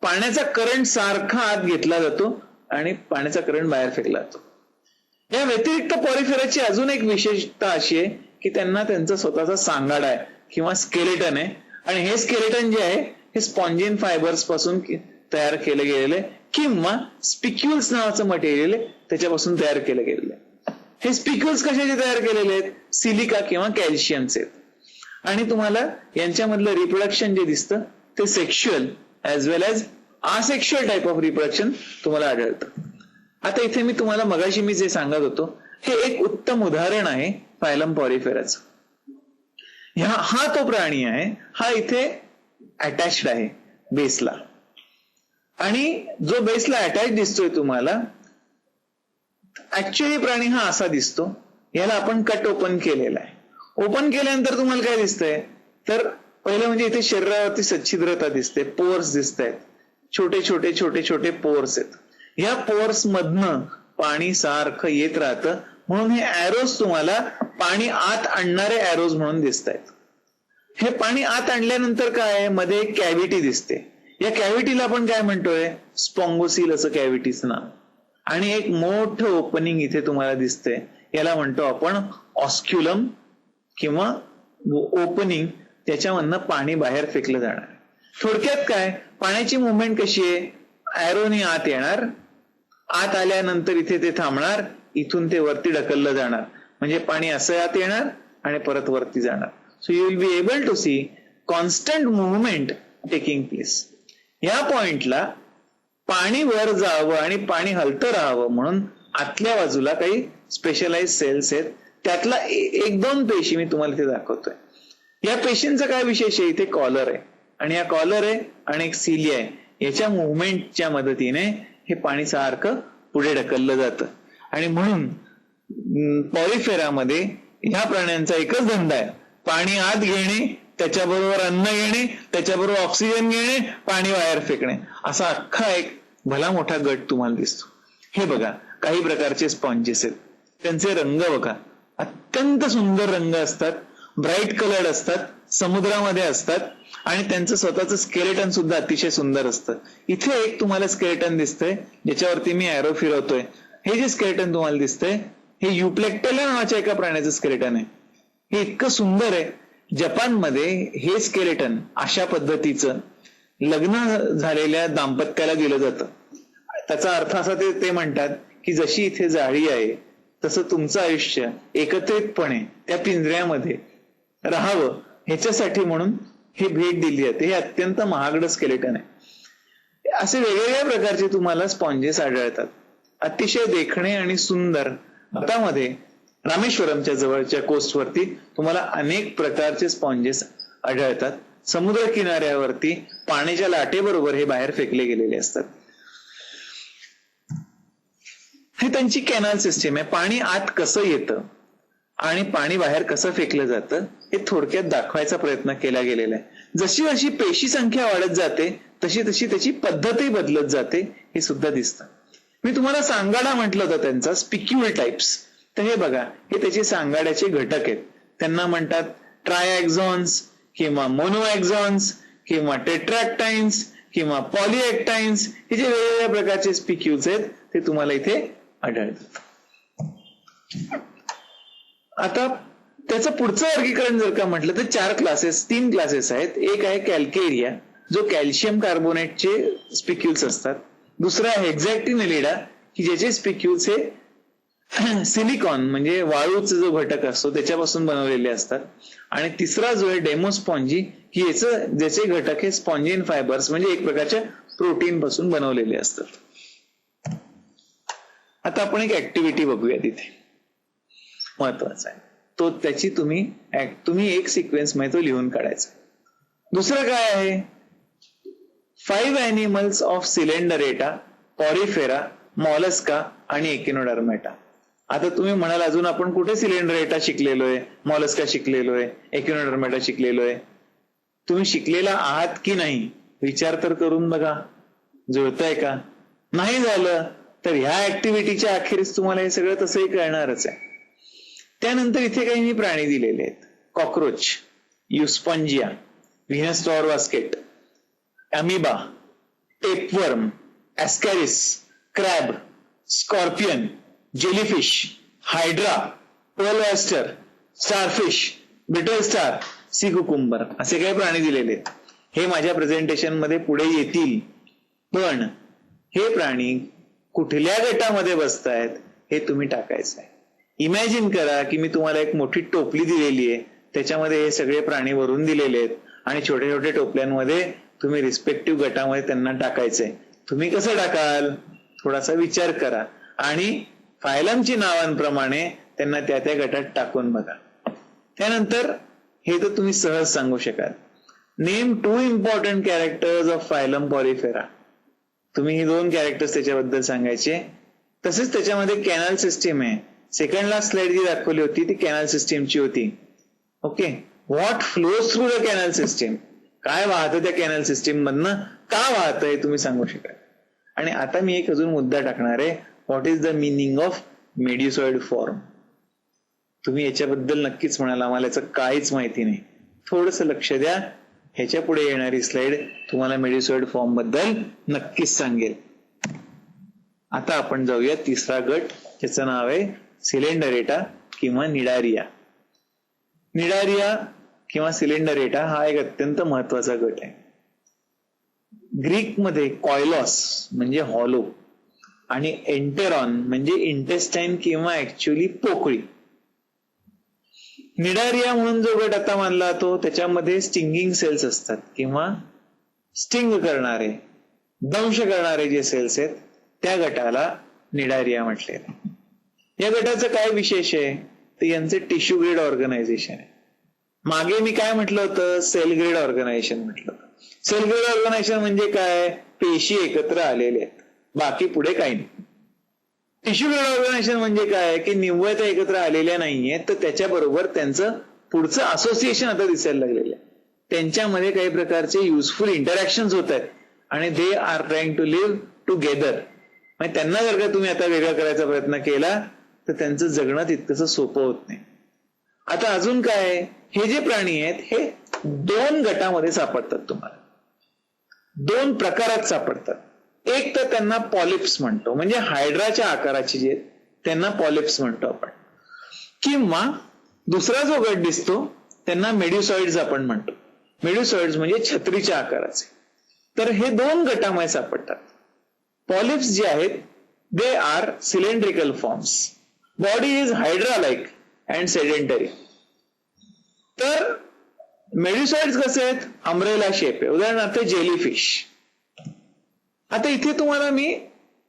पाण्याचा करंट सारखा आत घेतला जातो आणि पाण्याचा करंट बाहेर फेकला जातो. या व्यतिरिक्त पॉरिफेराची अजून एक विशेषता अशी आहे की त्यांना त्यांचा स्वतःचा सांगाडा आहे किंवा स्केलेटन आहे. आणि हे स्केलेटन जे आहे हे स्पॉन्जिन फायबर्स पासून तयार केलं गेलेलं आहे किंवा स्पिक्युल्स नावाचं मटेरियल आहे त्याच्यापासून तयार केलं गेलेलं आहे. हे स्पिक्युल्स कशाचे तयार केलेले आहेत, सिलिका किंवा कॅल्शियमचे आहेत. आणि तुम्हाला यांच्यामधलं रिप्रोडक्शन जे दिसतं ते sexual as well as asexual type of reproduction तुम्हाला आढळतं. आता इथे मी तुम्हाला मगाशी मी जे सांगत होतो हे एक उत्तम उदाहरण आहे फायलम पॉरिफेराचं. हा तो प्राणी आहे, हा इथे अटॅच्ड आहे बेसला. आणि जो बेसला अटॅच दिसतोय तुम्हाला, ऍक्च्युअली प्राणी हा असा दिसतो. याला आपण कट ओपन केलेला आहे. ओपन केल्यानंतर तुम्हाला काय दिसतंय, तर पहिलं म्हणजे इथे शरीरावरती सच्छिद्रता दिसते, पोअर्स दिसत आहेत, छोटे छोटे छोटे छोटे पोअर्स आहेत. या पोअर्स मधनं पाणी सारखं येत राहतं म्हणून हे ऍरोज तुम्हाला पाणी आत आणणारे ऍरोज म्हणून दिसत आहेत. हे पाणी आत आणल्यानंतर काय, मध्ये एक कॅव्हिटी दिसते. या कॅव्हिटीला आपण काय म्हणतोय, स्पॉन्गोसिल असं कॅव्हिटीचं नाव. आणि एक मोठं ओपनिंग इथे तुम्हाला दिसतंय, याला म्हणतो आपण ऑस्क्युलम किंवा ओपनिंग. त्याच्यामधनं पाणी बाहेर फेकलं जाणार. थोडक्यात काय, पाण्याची मुवमेंट कशी आहे, ऍरोनी आत येणार, आत आल्यानंतर इथे ते थांबणार, इथून ते वरती ढकललं जाणार. म्हणजे पाणी असं आत येणार आणि परत वरती जाणार. So you will be able to see constant movement taking place. या पॉइंटला पाणी वर जावं आणि पाणी हलतं राहावं म्हणून आतल्या बाजूला काही स्पेशलाइज सेल्स आहेत. त्यातला एक दोन पेशी मी तुम्हाला इथे दाखवतोय. या पेशींचा काय विशेष आहे, इथे कॉलर आहे आणि या कॉलर आहे आणि एक सिलिया आहे. याच्या मुवमेंटच्या मदतीने हे पाणी सारखं पुढे ढकललं जातं. आणि म्हणून पॉरिफेरामध्ये ह्या प्राण्यांचा एकच धंदा आहे, पाणी आत घेणे, त्याच्याबरोबर अन्न घेणे, त्याच्याबरोबर ऑक्सिजन घेणे, पाणी बाहेर फेकणे. असा अख्खा एक भला मोठा गट तुम्हाला दिसतो. हे बघा, काही प्रकारचे स्पॉन्जेस आहेत, त्यांचे रंग बघा, अत्यंत सुंदर रंग असतात, ब्राईट कलर्ड असतात समुद्रामध्ये असतात आणि त्यांचं स्वतःचं स्केलेटन सुद्धा अतिशय सुंदर असतं. इथे एक तुम्हाला स्केलेटन दिसतंय ज्याच्यावरती मी ॲरो फिरवतोय. हे जे स्केलेटन तुम्हाला दिसतंय हे युप्लेक्टेला नावाच्या एका प्राण्याचं स्केलेटन आहे. हे इतकं सुंदर आहे. जपानमध्ये हे स्केलेटन अशा पद्धतीचं लग्न झालेल्या दाम्पत्याला दिलं जातं. त्याचा अर्थ असा ते म्हणतात की जशी इथे जाळी आहे तसं तुमचं आयुष्य एकत्रितपणे त्या पिंजऱ्यामध्ये राहावं ह्याच्यासाठी म्हणून ही भेट दिली जाते. हे अत्यंत महागडं स्केलेटन आहे. असे वेगवेगळ्या प्रकारचे तुम्हाला स्पॉन्जेस आढळतात. अतिशय देखणे आणि सुंदर. भारतामध्ये रामेश्वरमच्या जवळच्या कोस्टवरती तुम्हाला अनेक प्रकारचे स्पॉन्जेस आढळतात. समुद्र किनाऱ्यावरती पाण्याच्या लाटेबरोबर हे बाहेर फेकले गेलेले असतात. हे त्यांची कॅनल सिस्टीम आहे. पाणी आत कसं येतं आणि पाणी बाहेर कसं फेकलं जातं हे थोडक्यात दाखवायचा प्रयत्न केला गेलेला आहे. जशी जशी पेशी संख्या वाढत जाते तशी तशी त्याची पद्धतही बदलत जाते हे सुद्धा दिसतं. मी तुम्हाला सांगाडा म्हटलं होतं त्यांचा स्पिक्यूल टाइप्स. तर हे बघा हे त्याचे सांगाड्याचे घटक आहेत. त्यांना म्हणतात ट्रायएक्झॉन्स किंवा मोनोएक्झॉन्स किंवा टेट्रॅक्टाइन्स किंवा पॉलिएक्टाइन्स. हे जे वेगवेगळ्या प्रकारचे स्पिक्यूल्स आहेत ते तुम्हाला इथे आढळतात. आता त्याचं पुढचं वर्गीकरण जर का म्हटलं तर 3 क्लासेस आहेत. एक आहे कॅल्केरिया जो कॅल्शियम कार्बोनेटचे स्पिक्यूल्स असतात. दुसरा आहे हेक्झॅक्टिनेलिडा की ज्याचे स्पिक्यूल्स हे सिलिकॉन म्हणजे वाळूचा जो घटक असतो त्याच्यापासून बनवलेले असतात. आणि तिसरा जो आहे डेमोस्पॉन्जी की ज्याचे घटक हे स्पॉन्जिन फायबर्स म्हणजे एक प्रकारच्या प्रोटीन पासून बनवलेले असतात. आता आपण एक ऍक्टिव्हिटी बघूया तिथे महत्वाचा आहे तो. त्याची तुम्ही एक सिक्वेन्स मध्ये तो लिहून काढायचा. दुसरं काय आहे 5 ॲनिमल्स ऑफ सिलेंडरेटा, पॉरिफेरा, मॉलस्का आणि एकिनोडर्मेटा. आता तुम्ही म्हणाल अजून आपण कुठे सिलेंडरेटा शिकलेलोय, मॉलस्का शिकलेलोय, एकिनोडर्मेटा शिकलेलोय. तुम्ही शिकलेला आहात की नाही विचार तर करून बघा. जुळतंय का? नाही झालं तर ह्या ऍक्टिव्हिटीच्या अखेरीस तुम्हाला हे सगळं तसंही कळणारच आहे. त्यानंतर इथे काही मी प्राणी दिलेले आहेत. Cockroach, Euspongia, Venus flower basket, amoeba, tapeworm, Ascaris, crab, scorpion, jellyfish, hydra, pearl oyster, starfish, brittle star, sea cucumber असे काही प्राणी दिलेले आहेत. हे माझ्या प्रेझेंटेशन मध्ये पुढे येतील. पण हे प्राणी कुठल्या गटामध्ये बसतायत हे तुम्ही टाकायचं आहे. इमॅजिन करा की मी तुम्हाला एक मोठी टोपली दिलेली आहे त्याच्यामध्ये हे सगळे प्राणी भरून दिलेले आहेत आणि छोट्या छोट्या टोपल्यांमध्ये तुम्ही रिस्पेक्टिव्ह गटामध्ये त्यांना टाकायचंय. तुम्ही कसं टाकाल थोडासा विचार करा आणि फायलमची नावांप्रमाणे त्यांना त्या त्या गटात टाकून बघा. त्यानंतर हे तर तुम्ही सहज सांगू शकाल. Name 2 important characters of phylum Porifera. तुम्ही ही 2 कॅरेक्टर्स त्याच्याबद्दल सांगायचे. तसेच त्याच्यामध्ये कॅनल सिस्टीम आहे. सेकंड लास्ट स्लाइड जी दाखवली होती ती कॅनल सिस्टीमची होती. Okay, what flows through the canal system. काय वाहतं त्या कॅनल सिस्टीम मधनं, का वाहतं हे तुम्ही सांगू शकाल. आणि आता मी एक अजून मुद्दा टाकणार आहे. What is the meaning of medusoid form. तुम्ही याच्याबद्दल नक्कीच म्हणाल आम्हाला याचं काहीच माहिती नाही. थोडस लक्ष द्या. ह्याच्या पुढे येणारी स्लाइड तुम्हाला मेड्युसॉइड फॉर्म बद्दल नक्कीच सांगेल. आता आपण जाऊया तिसरा गट ज्याचं नाव आहे सिलेंडरेटा किंवा निडारिया. निडारिया किंवा सिलेंडरेटा हा एक अत्यंत महत्वाचा गट आहे. ग्रीक मध्ये कॉयलॉस म्हणजे हॉलो आणि एंटेरॉन म्हणजे इंटेस्टाईन किंवा ऍक्च्युअली पोकळी. निडारिया म्हणून जो गट आता मानला तो त्याच्यामध्ये स्टिंगिंग सेल्स असतात किंवा स्टिंग करणारे दंश करणारे जे सेल्स आहेत त्या गटाला निडारिया म्हटलेलं. या गटाचं काय विशेष आहे तर यांचे टिश्यू ग्रेड ऑर्गनायझेशन आहे. मागे मी काय म्हटलं होतं सेल ग्रेड ऑर्गनायझेशन म्हटलं होतं. सेल ग्रेड ऑर्गनायझेशन म्हणजे काय पेशी एकत्र आलेले आहेत बाकी पुढे काही नाही. टिश्यू ग्रेड ऑर्गनायझेशन म्हणजे काय की निव्वळ त्या एकत्र आलेल्या नाहीये तर त्याच्याबरोबर त्यांचं पुढचं असोसिएशन आता दिसायला लागलेलं आहे. त्यांच्यामध्ये काही प्रकारचे युजफुल इंटरॅक्शन होत आहेत आणि they are trying to live together. म्हणजे त्यांना जर का तुम्ही आता वेगळा करायचा प्रयत्न केला तर त्यांचं जगणं तितकंसं सोपं होत नाही. आता अजून काय हे जे प्राणी आहेत हे दोन गटामध्ये सापडतात तुम्हाला, दोन प्रकारात सापडतात. एक तर त्यांना पॉलिप्स म्हणतो, म्हणजे हायड्राच्या आकाराचे जे त्यांना पॉलिप्स म्हणतो आपण, किंवा दुसरा जो गट दिसतो त्यांना मेड्युसॉइड्स आपण म्हणतो. मेड्युसॉइड्स म्हणजे छत्रीच्या आकाराचे. तर हे दोन गटामध्ये सापडतात. पॉलिप्स जे आहेत they R cylindrical forms. Body is hydra like and sedentary. तर मेड्युसॉइड्स कसे आहेत, अम्ब्रेला शेप आहे. उदाहरणार्थ जेलीफिश. आता इथे तुम्हाला मी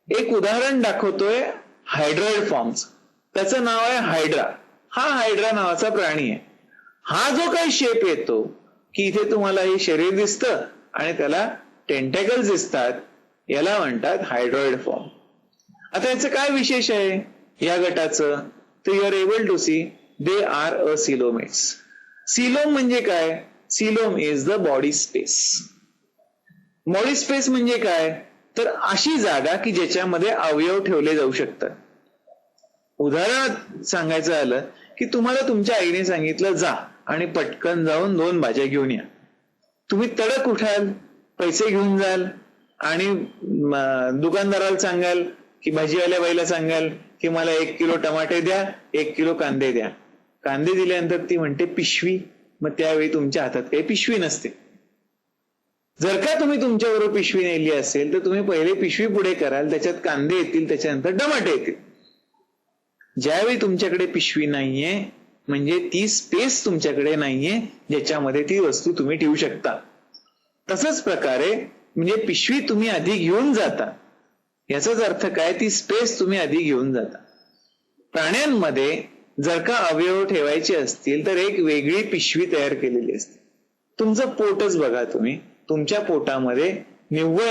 एक उदाहरण दाखवतोय हायड्रॉइड फॉर्म्स. त्याचं नाव आहे हायड्रा. हा हायड्रा नावाचा प्राणी आहे. हा जो काही शेप येतो की इथे तुम्हाला हे शरीर दिसतं आणि त्याला टेंटॅकल्स दिसतात, याला म्हणतात हायड्रॉइड फॉर्म. आता याचं काय विशेष आहे या गटाचं, तर you are able to see they are a coelomates. Coelom म्हणजे काय, coelom is the body space. Body space म्हणजे काय, तर अशी जागा की ज्याच्यामध्ये अवयव ठेवले जाऊ शकतात. उदाहरणात सांगायचं झालं की तुम्हाला तुमच्या आईने सांगितलं जा आणि पटकन जाऊन 2 भाज्या घेऊन या. तुम्ही तडक उठाल, पैसे घेऊन जाल आणि दुकानदाराला सांगाल की भाजीवाल्या बाईला सांगाल की मला 1 किलो टमाटे द्या, 1 किलो कांदे द्या. कांदे दिल्यानंतर ती म्हणते पिशवी. मग त्यावेळी तुमच्या हातात काही पिशवी नसते. जर का तुम्ही तुमच्याबरोबर पिशवी नेली असेल तर तुम्ही पहिले पिशवी पुढे कराल, त्याच्यात कांदे येतील, त्याच्यानंतर टमाटे येतील. ज्यावेळी तुमच्याकडे पिशवी नाहीये म्हणजे ती स्पेस तुमच्याकडे नाहीये ज्याच्यामध्ये ती वस्तू तुम्ही ठेवू शकता. तसंच प्रकारे म्हणजे पिशवी तुम्ही आधी घेऊन जाता, याचाच अर्थ काय, ती स्पेस तुम्ही आधी घेऊन जाता. प्राण्यांमध्ये जर का अवयव ठेवायचे असतील तर एक वेगळी पिशवी तयार केलेली असते. तुमचं पोटच बघा तुम्ही, तुमच्या पोटामध्ये निव्वळ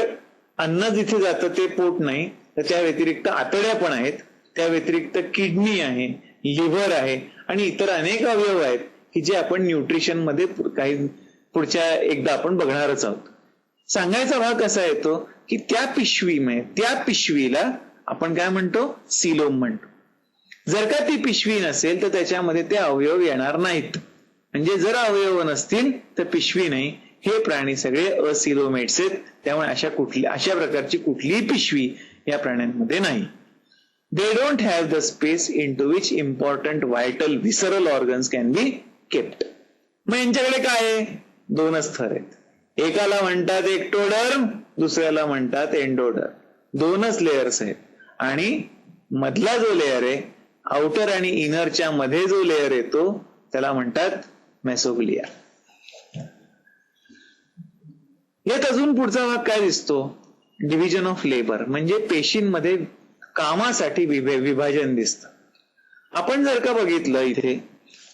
अन्न जिथे जातं ते पोट नाही, तर त्या व्यतिरिक्त आतड्या पण आहेत, त्या व्यतिरिक्त किडनी आहे, लिव्हर आहे आणि इतर अनेक अवयव आहेत की जे आपण न्यूट्रिशन मध्ये काही पुढच्या एकदा आपण बघणारच आहोत. सांगायचा भाग कसा येतो की त्या पिशवीला आपण काय म्हणतो, सिलोम म्हणतो. जर का ती पिशवी नसेल तर त्याच्यामध्ये ते अवयव येणार नाहीत. म्हणजे जर अवयव नसतील तर पिशवी नाही. हे प्राणी सगळे असिलोमेट्स आहेत. त्यामुळे अशा प्रकारची कुठलीही पिशवी या प्राण्यांमध्ये नाही. They don't have the space into which important vital visceral organs can be kept. मग यांच्याकडे काय आहे, 2च थर आहेत. एकाला म्हणतात एक्टोडर्म, दुसऱ्याला म्हणतात एंडोडर्म. 2च लेयर्स आहेत आणि मधला जो लेयर आहे, आउटर आणि इनरच्या मध्ये जो लेयर येतो त्याला म्हणतात मेसोग्लिया. यात अजून पुढचा भाग काय दिसतो, डिव्हिजन ऑफ लेबर. म्हणजे पेशींमध्ये कामासाठी विभाजन दिसतं. आपण जर का बघितलं इथे,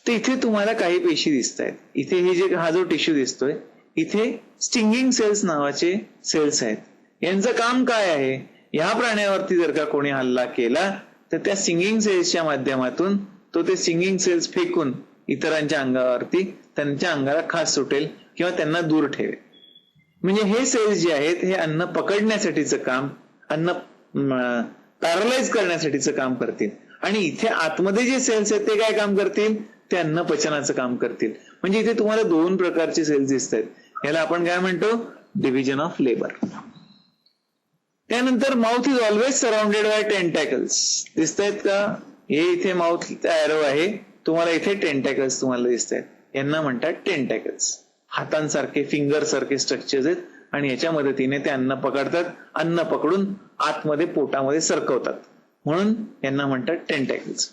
तर इथे तुम्हाला काही पेशी दिसत आहेत. इथे हा जो टिश्यू दिसतोय, इथे स्टिंगिंग सेल्स नावाचे सेल्स आहेत. यांचं काम काय आहे, ह्या प्राण्यावरती जर का कोणी हल्ला केला तर त्या स्टिंगिंग सेल्सच्या माध्यमातून तो ते स्टिंगिंग सेल्स फेकून इतरांच्या अंगावरती त्यांच्या अंगाला खास सुटेल किंवा त्यांना दूर ठेवेल. म्हणजे हे सेल्स जे आहेत हे अन्न पकडण्यासाठीचं काम, अन्न पॅरलाइज करण्यासाठीचं काम करतील. आणि इथे आतमध्ये जे सेल्स आहेत ते काय काम करतील, ते अन्न पचनाचं काम करतील. म्हणजे इथे तुम्हाला 2 प्रकारचे सेल्स दिसत आहेत. याला आपण काय म्हणतो, डिव्हिजन ऑफ लेबर. त्यानंतर mouth is always surrounded by tentacles. दिसत आहेत का, हे इथे माउथ एरो आहे, तुम्हाला इथे टेंटॅकल्स तुम्हाला दिसत आहेत. यांना म्हणतात टेंटॅकल्स. हातांसारखे, फिंगर सारखे स्ट्रक्चर्स आहेत आणि याच्या मदतीने ते अन्न पकडतात. अन्न पकडून आतमध्ये पोटामध्ये सरकवतात, म्हणून यांना म्हणतात टेंटॅकल्स.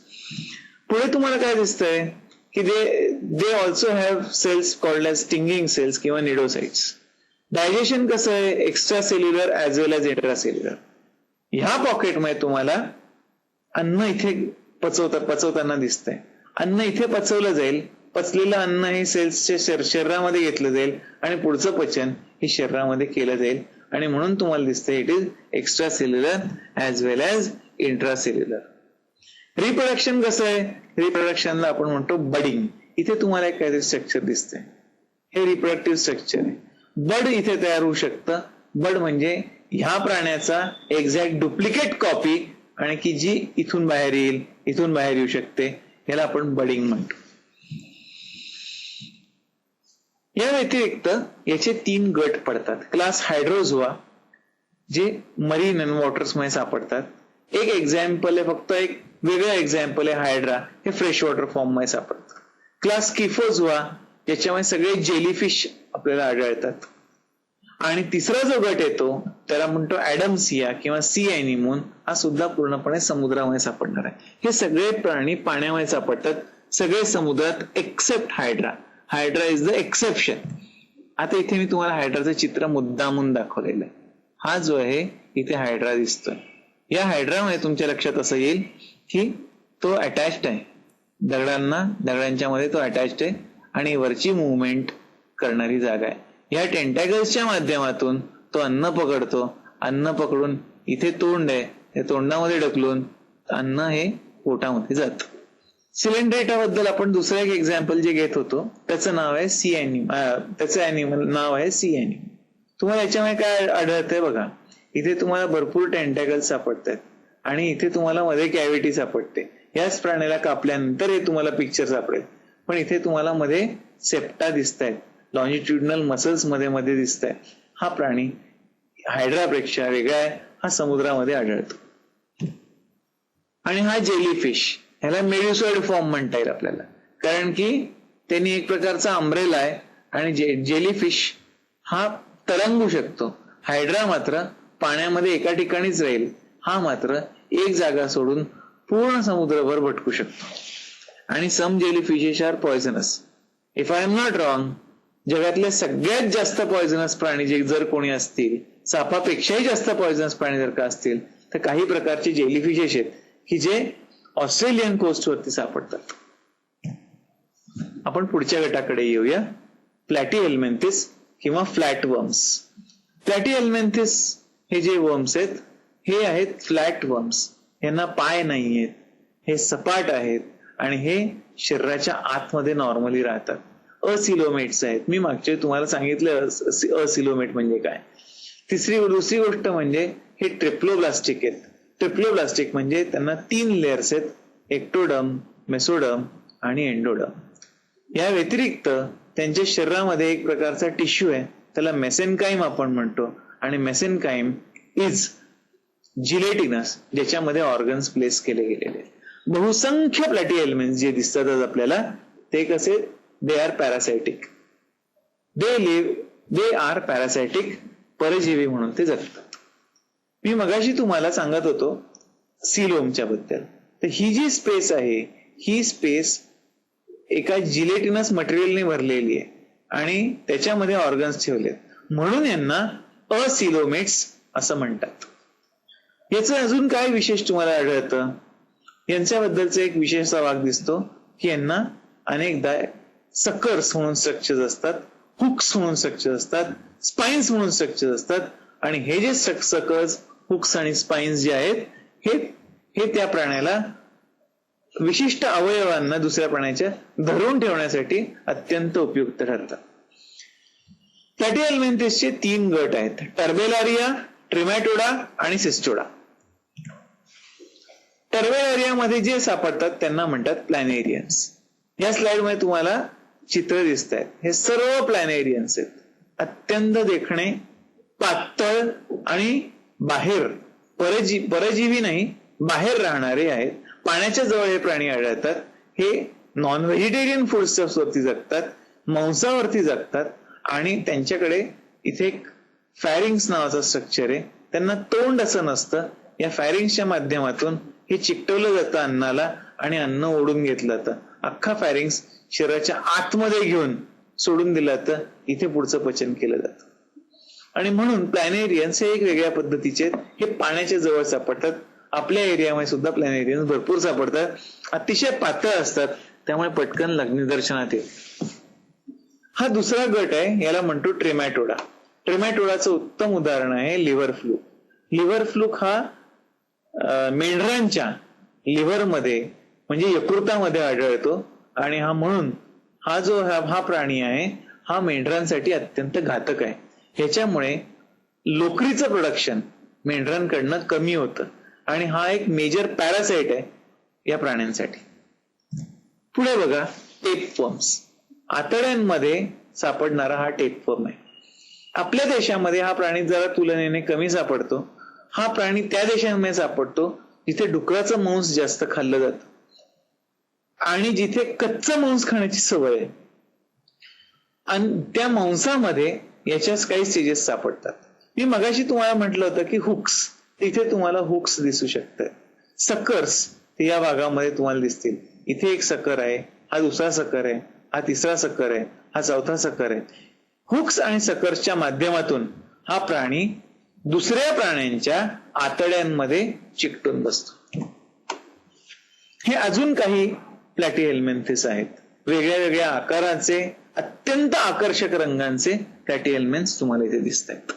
पुढे तुम्हाला काय दिसतंय की they also have cells called as stinging cells किंवा निडोसाइट्स. डायजेशन कसं आहे, extra cellular as well as intra cellular. ह्या पॉकेटमध्ये तुम्हाला अन्न इथे पचवताना दिसतंय. अन्न इथे पचवलं जाईल, पचलेलं अन्न हे सेल्सच्या शरीरामध्ये घेतलं जाईल आणि पुढचं पचन हे शरीरामध्ये केलं जाईल आणि म्हणून तुम्हाला दिसतंय it is extra cellular as well as intra cellular. Reproduction कसं आहे, रिप्रोडक्शनला आपण म्हणतो बडिंग. इथे तुम्हाला एक काहीतरी स्ट्रक्चर दिसतंय, हे रिप्रोडक्टिव्ह स्ट्रक्चर आहे. बड इथे तयार होऊ शकतं. बड म्हणजे ह्या प्राण्याचा एक्झॅक्ट डुप्लिकेट कॉपी आणि की जी इथून बाहेर येईल, इथून बाहेर येऊ शकते, याला आपण बडिंग म्हणतो. या व्यतिरिक्त याचे 3 गट पडतात. क्लास हायड्रोझोआ जे मरीन अँड वॉटर्स मध्ये सापडतात. एक एक्झाम्पल आहे, फक्त एक वेगळं एक्झाम्पल आहे हायड्रा, हे फ्रेश वॉटर फॉर्म मध्ये सापडतात. क्लास स्किफोझोआ याच्यामध्ये सगळे जेलीफिश आपल्याला आढळतात. आणि तिसरा जो गट येतो त्याला म्हणतो ऍडमसिया किंवा सी अॅनिमोन, हा सुद्धा पूर्णपणे समुद्रामध्ये सापडणार आहे. हे सगळे प्राणी पाण्यामध्ये सापडतात, सगळे समुद्रात except hydra. Hydra is the exception. आता इथे मी तुम्हाला हायड्राचं चित्र मुद्दामून दाखवलेलं आहे. हा जो आहे इथे हायड्रा दिसतोय. या हायड्रामध्ये तुमच्या लक्षात असं येईल की तो अटॅच्ड आहे दगडांच्या मध्ये, तो अटॅच्ड आहे आणि वरची मुवमेंट करणारी जागा आहे. या टेंटॅकल्सच्या माध्यमातून तो अन्न पकडतो. अन्न पकडून इथे तोंड आहे, त्या तोंडामध्ये ढकलून अन्न हे पोटामध्ये जातं. सिलेंड्रेटाबद्दल आपण दुसरं एक एक्झाम्पल जे घेत होतो त्याचं नाव आहे सी अॅनिमल. त्याचं अॅनिमल नाव आहे सी अॅनिमल. तुम्हाला याच्यामध्ये काय आढळतंय बघा, इथे तुम्हाला भरपूर टेंटॅकल्स सापडतात आणि इथे तुम्हाला मध्ये कॅव्हिटी सापडते. याच प्राण्याला कापल्यानंतर हे तुम्हाला पिक्चर सापडेल, पण इथे तुम्हाला मध्ये सेप्टा दिसत आहेत, लॉंजिट्युडनल मसल्स मध्ये दिसत आहेत. हा प्राणी हायड्रापेक्षा वेगळा आहे, हा समुद्रामध्ये आढळतो. आणि हा जेलीफिश, ह्याला मेड्युसॉइड फॉर्म म्हणता येईल आपल्याला, कारण की त्यांनी एक प्रकारचा अम्ब्रेला आहे आणि जेलीफिश हा तरंगू शकतो. हायड्रा मात्र पाण्यामध्ये एका ठिकाणीच राहील, हा मात्र एक जागा सोडून पूर्ण समुद्रभर भटकू शकतो. आणि some jellyfishes are poisonous. If I am not wrong, जगातले सगळ्यात जास्त पॉयझनस प्राणी जे जर कोणी असतील, सापापेक्षाही जास्त पॉयझनस प्राणी जर का असतील, तर काही प्रकारचे जेलीफिशेस आहेत की जे ऑस्ट्रेलियन कोस्टवरती सापडतात. आपण पुढच्या गटाकडे येऊया, प्लॅटीहेल्मिंथिस किंवा फ्लॅट वर्म्स. प्लॅटीहेल्मिंथिस हे जे वर्म्स आहेत हे आहेत फ्लॅट वर्म्स. यांना पाय नाही आहेत, हे सपाट आहेत आणि हे शरीराच्या आतमध्ये नॉर्मली राहतात. असिलोमेट्स आहेत. मी मागच्या तुम्हाला सांगितलं असिलोमेट म्हणजे काय. दुसरी गोष्ट म्हणजे हे ट्रिप्लोब्लास्टिक आहेत. ट्रिप्लोब्लास्टिक म्हणजे त्यांना 3 लेयर्स आहेत, एक्टोडर्म, मेसोडर्म आणि एंडोडर्म. या व्यतिरिक्त त्यांच्या शरीरामध्ये एक प्रकारचा टिश्यू आहे, त्याला मेसेनकाइम आपण म्हणतो. आणि मेसेनकाइम इज जिलेटिनस, ज्याच्यामध्ये ऑर्गन्स प्लेस केले गेलेले. बहुसंख्य प्लॅटीहेल्मिंथ्स जे दिसतात आपल्याला ते कसे, दे are parasitic. They are parasitic, परजीवी म्हणून ते जगतात. मी मगाशी तुम्हाला सांगत होतो सिलोमच्या बद्दल. तर ही जी स्पेस आहे, ही स्पेस एका जिलेटिनस मटेरियलने भरलेली आहे आणि त्याच्यामध्ये ऑर्गन्स ठेवलेत, म्हणून यांना असिलोमेट्स असं म्हणतात. याचं अजून काय विशेष तुम्हाला आढळतं, यांच्याबद्दलचा एक विशेषचा भाग दिसतो की यांना अनेकदा सकर्स म्हणून स्ट्रक्चर्स असतात, हुक्स म्हणून स्ट्रक्चर असतात, स्पाइन्स म्हणून स्ट्रक्चर असतात. आणि हे जे सकर्स, हुक्स आणि स्पाइन्स जे आहेत हे त्या प्राण्याला विशिष्ट अवयवांना दुसऱ्या प्राण्याच्या धरून ठेवण्यासाठी अत्यंत उपयुक्त ठरतात. प्लॅटीहेल्मिंथिसचे 3 गट आहेत, टर्बेलारिया, ट्रिमॅटोडा आणि सिस्टोडा. टर्बेलारियामध्ये जे सापडतात त्यांना म्हणतात प्लॅनेरियन्स. या स्लाइड मध्ये तुम्हाला चित्र दिसत आहेत, हे सर्व प्लॅनेरियन्स आहेत. अत्यंत देखणे, पातळ आणि बाहेर परजीवी नाही, बाहेर राहणारे आहेत. पाण्याच्या जवळ हे प्राणी आढळतात. हे नॉन व्हेजिटेरियन फूडस्टफ्स वरती जगतात, मांसावरती जगतात आणि त्यांच्याकडे इथे एक फॅरिंग्स नावाचं स्ट्रक्चर आहे. त्यांना तोंड असं नसतं. या फॅरिंग्सच्या माध्यमातून हे चिकटवलं जातं अन्नाला आणि अन्न ओढून घेतलं जातं. अख्खा फॅरिंग्स शरीराच्या आतमध्ये घेऊन सोडून दिलं जातं, इथे पुढचं पचन केलं जातं. आणि म्हणून प्लॅनेरियन्स हे एक वेगळ्या पद्धतीचे, हे पाण्याच्या जवळ सापडतात. आपल्या एरियामध्ये सुद्धा प्लॅनेरियन्स भरपूर सापडतात. अतिशय पातळ असतात, त्यामुळे पटकन निदर्शनात येईल. हा दुसरा गट आहे, याला म्हणतो ट्रिमॅटोडा. ट्रिमॅटोडाचं उत्तम उदाहरण आहे लिव्हर फ्लूक. लिव्हर फ्लूक हा मेंढरांच्या लिव्हरमध्ये म्हणजे यकृतामध्ये आढळतो आणि म्हणून हा प्राणी आहे, हा मेंढरांसाठी अत्यंत घातक आहे. ह्याच्यामुळे लोकरीचं प्रोडक्शन मेंढरांकडनं कमी होतं आणि हा एक मेजर पॅरासाइट आहे या प्राण्यांसाठी. पुढे बघा टेपवर्म्स. आतड्यांमध्ये सापडणारा हा टेपवर्म आहे. आपल्या देशामध्ये हा प्राणी जरा तुलनेने कमी सापडतो. हा प्राणी त्या देशांमध्ये सापडतो जिथे डुकराचं मांस जास्त खाल्लं जातं आणि जिथे कच्चं मांस खाण्याची सवय आहे. आणि त्या मांसामध्ये याच्याच काही स्टेजेस सापडतात. मी मगाशी तुम्हाला म्हटलं होतं की हुक्स, इथे तुम्हाला हुक्स दिसू शकतात. सकर्स या भागामध्ये तुम्हाला दिसतील. इथे एक सकर आहे, हा दुसरा सकर आहे, हा तिसरा सकर आहे, हा चौथा सकर आहे. हुक्स आणि सकर्सच्या माध्यमातून हा प्राणी दुसऱ्या प्राण्यांच्या आतड्यांमध्ये चिकटून बसतो. हे अजून काही प्लॅटीहेल्मिन्थेस आहेत. वेगळ्या वेगळ्या आकाराचे, अत्यंत आकर्षक रंगांचे प्लॅटीहेल्मिन्थ्स तुम्हाला इथे दिसत आहेत.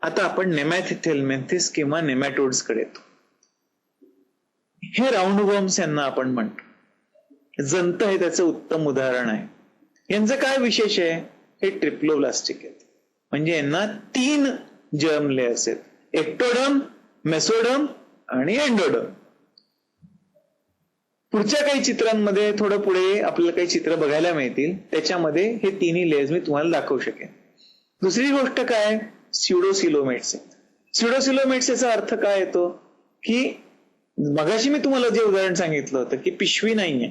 आता आपण नेमॅथिथेल्मिन्थेस किंवा नेमॅटोड्स कडे येतो. हे राऊंड वर्म्स यांना आपण म्हणतो. जंत हे त्याचं उत्तम उदाहरण आहे. यांचं काय विशेष आहे? हे ट्रिप्लोब्लास्टिक आहेत. म्हणजे यांना 3 जर्म लेयर्स आहेत. एक्टोडर्म, मेसोडर्म आणि एंडोडर्म. पुढच्या काही चित्रांमध्ये थोडं पुढे आपल्याला काही चित्र बघायला मिळतील, त्याच्यामध्ये हे तिन्ही लेयर्स मी तुम्हाला दाखवू शकेन. दुसरी गोष्ट काय? स्युडोसिलोमेट्स आहेत. स्युडोसिलोमेट्स याचा अर्थ काय येतो की मगाशी मी तुम्हाला जे उदाहरण सांगितलं होतं की पिशवी नाहीये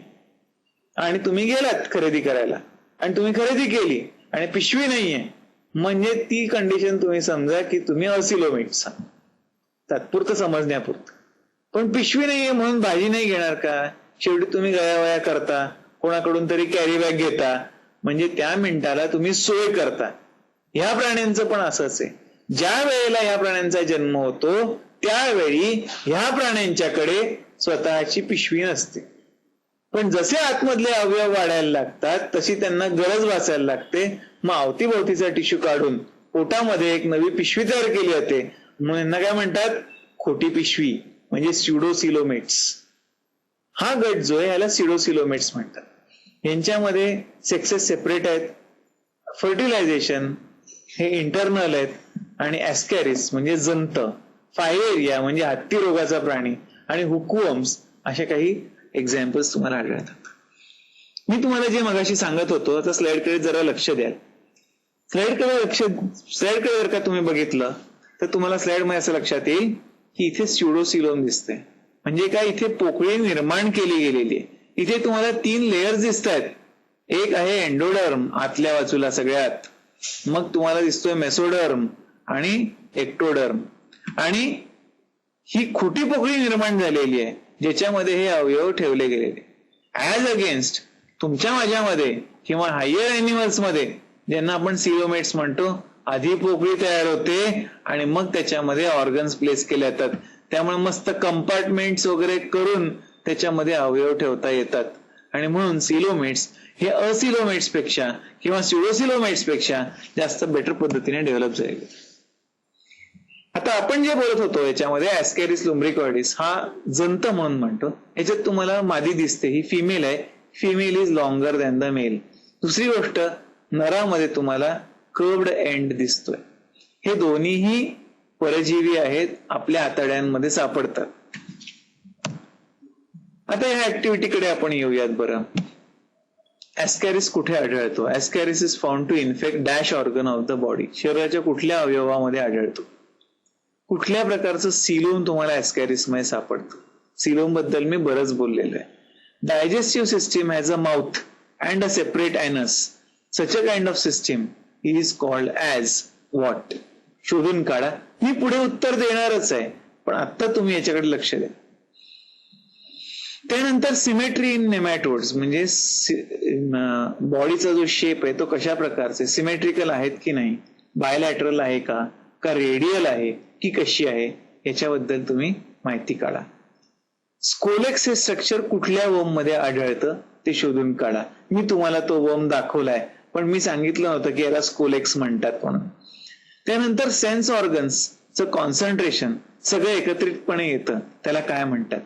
आणि तुम्ही गेलात खरेदी करायला आणि तुम्ही खरेदी केली आणि पिशवी नाहीये, म्हणजे ती कंडिशन तुम्ही समजा की तुम्ही असिलोमेट्स, तात्पुरतं समजण्यापुरतं. पण पिशवी नाहीये म्हणून भाजी नाही घेणार का? शेवटी तुम्ही गयावया करता, कोणाकडून तरी कॅरी बॅग घेता, म्हणजे त्या मिनिटाला तुम्ही सोय करता. ह्या प्राण्यांचं पण असंच आहे. ज्या वेळेला ह्या प्राण्यांचा जन्म होतो त्यावेळी ह्या प्राण्यांच्याकडे स्वतःची पिशवी नसते. पण जसे आतमधले अवयव वाढायला लागतात तशी त्यांना गरज भासायला लागते. मग अवतीभोवतीचा टिश्यू काढून पोटामध्ये एक नवी पिशवी तयार केली जाते. म्हणून यांना काय म्हणतात? खोटी पिशवी, म्हणजे स्युडोसिलोमेट्स. हा गट जो आहे ह्याला स्युडोसिलोमेट्स म्हणतात. यांच्यामध्ये सेक्सेस सेपरेट आहेत. फर्टिलायझेशन हे इंटरनल आहेत आणि ऍस्कॅरिस म्हणजे जंत, फायलेरिया म्हणजे हत्ती रोगाचा प्राणी आणि हुकवर्म्स अशा काही एक्झाम्पल्स तुम्हाला आढळतात. मी तुम्हाला जे मगाशी सांगत होतो आता स्लाइडकडे जरा लक्ष द्याल. स्लाइडकडे जर का तुम्ही बघितलं तर तुम्हाला स्लाइडमध्ये असं लक्षात येईल की इथे स्युडोसिलोम दिसते. म्हणजे काय? इथे पोकळी निर्माण केली गेलेली आहे. इथे तुम्हाला 3 लेयर्स दिसत आहेत. एक आहे एंडोडर्म आतल्या बाजूला सगळ्यात, मग तुम्हाला दिसतोय मेसोडर्म आणि एक्टोडर्म, आणि ही खोटी पोकळी निर्माण झालेली आहे ज्याच्यामध्ये हे अवयव ठेवले गेलेले. ऍज अगेन्स्ट तुमच्या माझ्यामध्ये किंवा हायर अॅनिमल्स मध्ये ज्यांना आपण सिलोमेट्स म्हणतो, आधी पोकळी तयार होते आणि मग त्याच्यामध्ये ऑर्गन्स प्लेस केले जातात. त्यामुळे मस्त कंपार्टमेंट्स वगैरे करून त्याच्यामध्ये अवयव ठेवता येतात. आणि म्हणून सिलोमेट्स हे असिलोमेट्स पेक्षा किंवा स्युडोसिलोमेट्स पेक्षा जास्त बेटर पद्धतीने डेव्हलप झाले. आता आपण जे बोलत होतो याच्यामध्ये ऍस्कॅरिस लुम्ब्रिकॉइडिस हा जंत म्हणून म्हणतो. याच्यात तुम्हाला मादी दिसते, ही फिमेल आहे. Female is longer than the male. दुसरी गोष्ट, नरामध्ये तुम्हाला कर्व्ड एंड दिसतोय. हे दोन्हीही परजीवी आहेत, आपल्या आतड्यांमध्ये सापडतात. आता ह्या ऍक्टिव्हिटीकडे आपण येऊयात बरं. ऍस्कॅरिस कुठे आढळतो? Ascaris is found to infect dash organ of the body. शरीराच्या कुठल्या अवयवामध्ये आढळतो? कुठल्या प्रकारचं सिलोम तुम्हाला ऍस्कॅरिस मध्ये सापडतं? सिलोम बद्दल मी बरंच बोललेलो आहे. Digestive system has a mouth and a separate anus. Such a kind of system is called as what? शोधून काढा. मी पुढे उत्तर देणारच आहे, पण आता तुम्ही याच्याकडे लक्ष द्या. त्यानंतर सिमेट्री इन नेमॅटोड्स, म्हणजे बॉडीचा जो शेप आहे तो कशा प्रकारचे, सिमेट्रिकल आहेत की नाही, बायलॅटरल आहे का रेडियल आहे की कशी आहे, याच्याबद्दल तुम्ही माहिती काढा. स्कोलेक्स हे स्ट्रक्चर कुठल्या वर्म मध्ये आढळतं ते शोधून काढा. मी तुम्हाला तो वर्म दाखवलाय, पण मी सांगितलं नव्हतं की याला स्कोलेक्स म्हणतात म्हणून. त्यानंतर सेन्स ऑर्गन्सचं कॉन्सन्ट्रेशन सगळं एकत्रितपणे येतं, त्याला काय म्हणतात?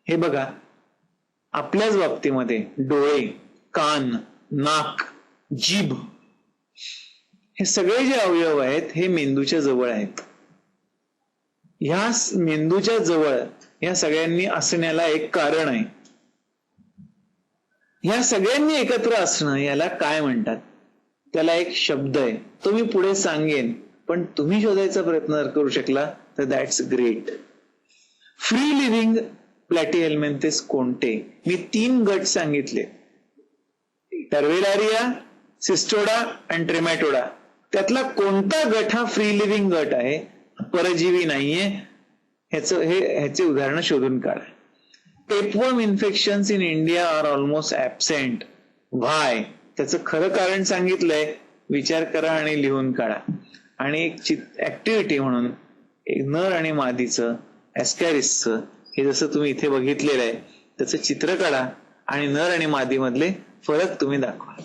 हे बघा, आपल्याच बाबतीमध्ये डोळे, कान, नाक, जीभ हे सगळे जे अवयव आहेत हे मेंदूच्या जवळ आहेत. ह्या मेंदूच्या जवळ या सगळ्यांनी असण्याला एक कारण आहे. ह्या सगळ्यांनी एकत्र असणं याला काय म्हणतात? त्याला एक शब्द आहे, तो मी पुढे सांगेन, पण तुम्ही शोधायचा प्रयत्न करू शकला तर दॅट्स ग्रेट. फ्री लिव्हिंग प्लॅटीहेल्मिंथेस कोणते? मी 3 गट सांगितले, टर्वेलारिया, सिस्टोडा आणि ट्रेमॅटोडा. त्यातला कोणता गट हा फ्री लिव्हिंग गट आहे, परजीवी नाहीये, ह्याचे उदाहरण शोधून काढा. Tapeworm infections in India are almost absent. Why? त्याचं खरं कारण सांगितलंय, विचार करा आणि लिहून काढा. आणि एक ऍक्टिव्हिटी म्हणून नर आणि मादीचं ऍस्कॅरिसचं हे जसं तुम्ही इथे बघितलेलं आहे त्याचं चित्र काढा आणि नर आणि मादी मधले फरक तुम्ही दाखवा.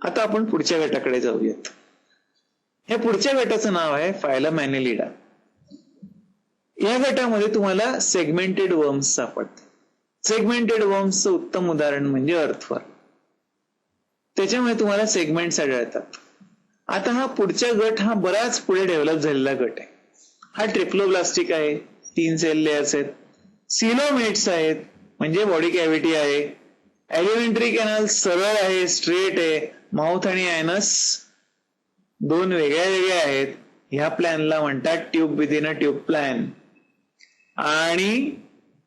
आता आपण पुढच्या गटाकडे जाऊयात. या पुढच्या गटाचं नाव आहे फायलम ॲनेलिडा. या गटामध्ये तुम्हाला सेगमेंटेड वर्म्स सापडतात. सेगमेंटेड वर्म्सचं उत्तम उदाहरण म्हणजे अर्थवर्म. त्याच्यामुळे तुम्हाला सेगमेंट्स आढळतात. आता हा पुढचा गट हा बराच पुढे डेव्हलप झालेला गट आहे. हा ट्रिप्लोब्लास्टिक आहे, 3 सेल लेयर्स आहेत. सिलोमेट्स आहेत म्हणजे बॉडी कॅव्हिटी आहे. एलिमेंटरी कॅनल सरळ आहे, स्ट्रेट आहे. माउथ आणि ॲनस 2 वेगळ्या वेगळ्या आहेत. ह्या प्लॅनला म्हणतात tube within a tube plan. आणि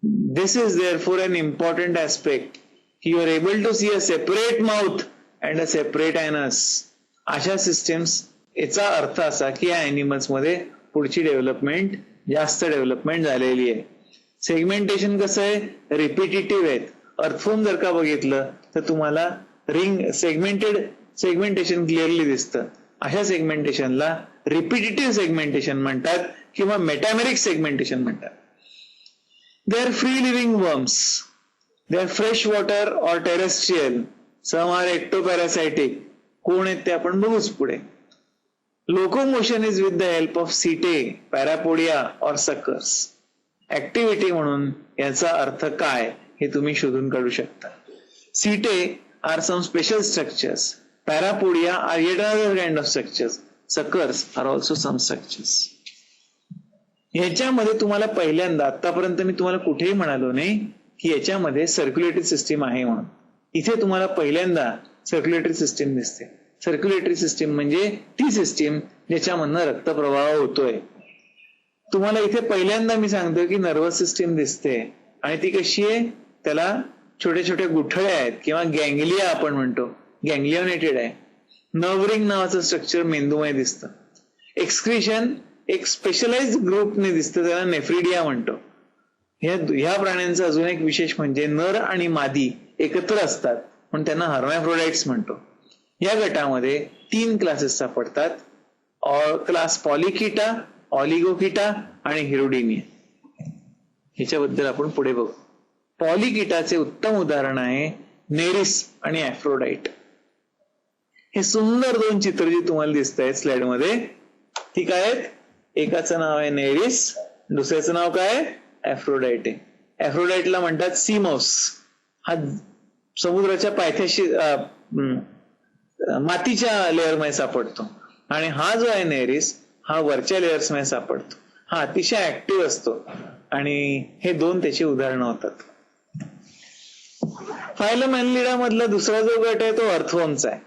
this is therefore an important aspect की you are able to see a separate mouth and a separate anus. अशा सिस्टम्स, याचा अर्थ असा की या ऍनिमल्स मध्ये पुढची डेव्हलपमेंट, जास्त डेव्हलपमेंट झालेली आहे. सेगमेंटेशन कसं आहे, रिपिटेटिव्ह आहेत. अर्थवर्म जर का बघितलं तर तुम्हाला सेगमेंटेशन क्लिअरली दिसतं. अशा सेगमेंटेशनला रिपिटेटिव्ह सेगमेंटेशन म्हणतात किंवा मेटामेरिक सेगमेंटेशन म्हणतात. They are free living worms. They are fresh water or terrestrial. Some are ectoparasitic. कोण आहेत ते आपण बघूच पुढे. Locomotion is with the help of setae, parapodia और सकर्स. ऍक्टिव्हिटी म्हणून याचा अर्थ काय हे तुम्ही शोधून काढू शकता. Setae are some special structures. Parapodia are yet another kind of structures. Suckers are also some structures. ह्याच्यामध्ये तुम्हाला पहिल्यांदा, आतापर्यंत मी तुम्हाला कुठेही म्हणालो नाही की याच्यामध्ये सर्क्युलेटरी सिस्टीम आहे म्हणून. इथे तुम्हाला पहिल्यांदा सर्क्युलेटरी सिस्टीम दिसते. सर्क्युलेटरी सिस्टीम म्हणजे ती सिस्टीम ज्याच्यामधनं रक्तप्रवाह होतोय. तुम्हाला इथे पहिल्यांदा मी सांगतो की नर्वस सिस्टीम दिसते. आणि ती कशी आहे, त्याला छोटे छोटे गुठळे आहेत किंवा गँग्लिया आपण म्हणतो, गँग्लिओनेटेड आहे. नर्व्ह नावाचं स्ट्रक्चर मेंदूमध्ये दिसतं. एक्सक्रिशन एक स्पेशलाइज्ड ग्रुपने दिसतं, त्याला नेफ्रिडिया म्हणतो. ह्या प्राण्यांचं अजून एक विशेष म्हणजे नर आणि मादी एकत्र असतात म्हणून त्यांना हर्मॅफ्रोडाइट्स म्हणतो. या गटामध्ये 3 क्लासेस सापडतात. क्लास पॉलिकिटा, ऑलिगोकिटा आणि हिरुडिनिया. ह्याच्याबद्दल आपण पुढे बघू. पॉलिकिटाचे उत्तम उदाहरण आहे नेरिस आणि ॲफ्रोडाइट. हे सुंदर 2 चित्र जी तुम्हाला दिसत आहेत स्लाइड मध्ये, ठीक आहेत. एकाचं नाव आहे नेरिस, दुसऱ्याचं नाव काय, ॲफ्रोडाइट आहे. ॲफ्रोडाइटला म्हणतात सी माऊस. हा समुद्राच्या पायथ्याशी मातीच्या लेअर मध्ये सापडतो. आणि हा जो आहे नेरिस हा वरच्या लेयर्स मध्ये सापडतो. हा अतिशय ऍक्टिव्ह असतो. आणि हे 2 त्याची उदाहरणं होतात. फायलम ॲनेलिडा मधला दुसरा जो गट आहे तो अर्थवर्मचा आहे.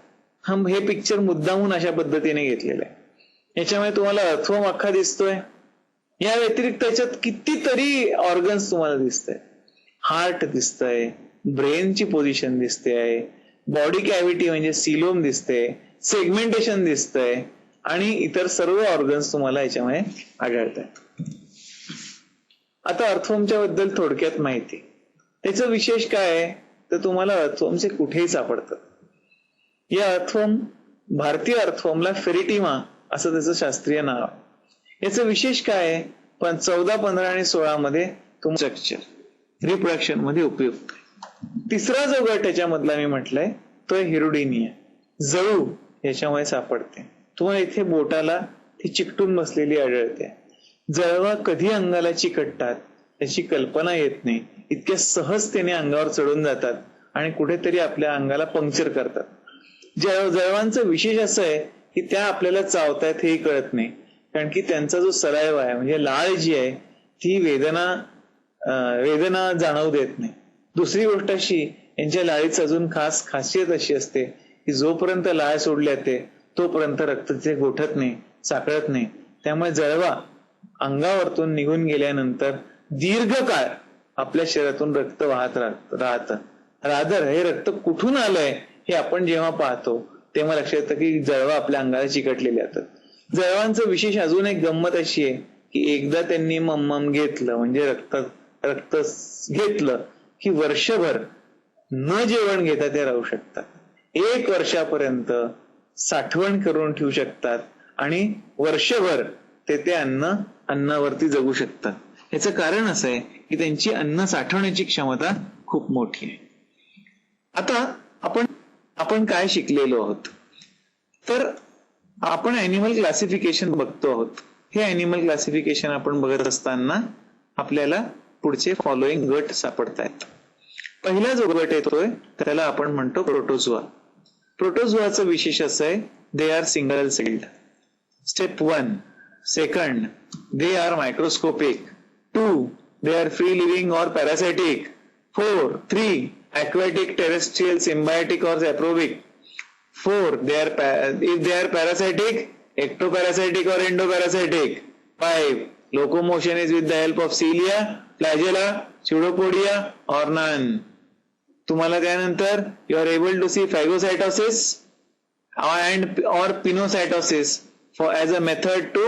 हे पिक्चर मुद्दामून अशा पद्धतीने घेतलेलं आहे. याच्यामुळे तुम्हाला अर्थवर्म अख्खा दिसतोय. या व्यतिरिक्त त्याच्यात कितीतरी ऑर्गन्स तुम्हाला दिसतंय. हार्ट दिसतंय, ब्रेनची पोझिशन दिसते आहे, बॉडी कॅव्हिटी म्हणजे सिलोम दिसते, सेगमेंटेशन दिसतंय आणि इतर सर्व ऑर्गन्स तुम्हाला याच्यामध्ये आढळतात. आता अर्थवर्मच्या बद्दल थोडक्यात माहिती. त्याचं विशेष काय आहे तर तुम्हाला अर्थवर्मचे कुठेही सापडतात. या अर्थवर्म, भारतीय अर्थवर्मला फेरिटिमा असं त्याचं शास्त्रीय नाव आहे. याचं विशेष काय आहे, पण 14, 15 आणि 16 मध्ये स्ट्रक्चर रिप्रोडक्शन मध्ये उपयुक्त. तिसरा जो गट याच्यामधला मी म्हटलंय तो हिरुडिनिया, जळू याच्यामुळे सापडते. तुम्हाला इथे बोटाला ती चिकटून बसलेली आढळते. जळवा कधी अंगाला चिकटतात याची कल्पना येत नाही. इतक्या सहजतेने अंगावर चढून जातात आणि कुठेतरी आपल्या अंगाला पंक्चर करतात. जळवांचं विशेष असं आहे की त्या आपल्याला चावतायत हेही कळत नाही, कारण की त्यांचा जो सलायवा आहे म्हणजे लाळ जी आहे ती वेदना जाणवू देत नाही. दुसरी गोष्ट अशी, यांच्या लाळीच अजून खास खासियत अशी असते की जोपर्यंत लाळ सोडली जाते तोपर्यंत रक्त तिथे गोठत नाही, साकळत नाही. त्यामुळे जळवा अंगावरतून निघून गेल्यानंतर दीर्घकाळ आपल्या शरीरातून रक्त वाहत राहतं. रादर हे रक्त कुठून आलंय हे आपण जेव्हा पाहतो तेव्हा लक्षात येतं की जळवा आपल्या अंगाला चिकटलेले असतात. जळवांचं विशेष अजून एक गंमत अशी आहे की एकदा त्यांनी मम्मम घेतलं म्हणजे रक्त घेतलं की वर्षभर न जेवण घेता ते राहू शकतात. 1 वर्षापर्यंत साठवण करून ठेवू शकतात आणि वर्षभर ते अन्नावरती जगू शकतात. याचं कारण असं आहे की त्यांची अन्न साठवण्याची क्षमता खूप मोठी आहे. आता आपण काय शिकलेलो आहोत, तर आपण ऍनिमल क्लासिफिकेशन बघतो आहोत. हे ऍनिमल क्लासिफिकेशन आपण बघत असताना आपल्याला पुढचे फॉलोइंग गट सापडतायत. पहिला जो गट येतोय त्याला आपण म्हणतो प्रोटोझोआ. प्रोटोझोआचं विशेष असं आहे, they are single celled. Step 1. Second, they are microscopic. 2. they are free living or parasitic. 4. 3. aquatic, terrestrial, symbiotic or saprobic. 4. if they are parasitic, ectoparasitic or endoparasitic. 5. locomotion is with the help of cilia, flagella, pseudopodia or none. तुम्हाला त्यानंतर you are able to see phagocytosis or pinocytosis as a method to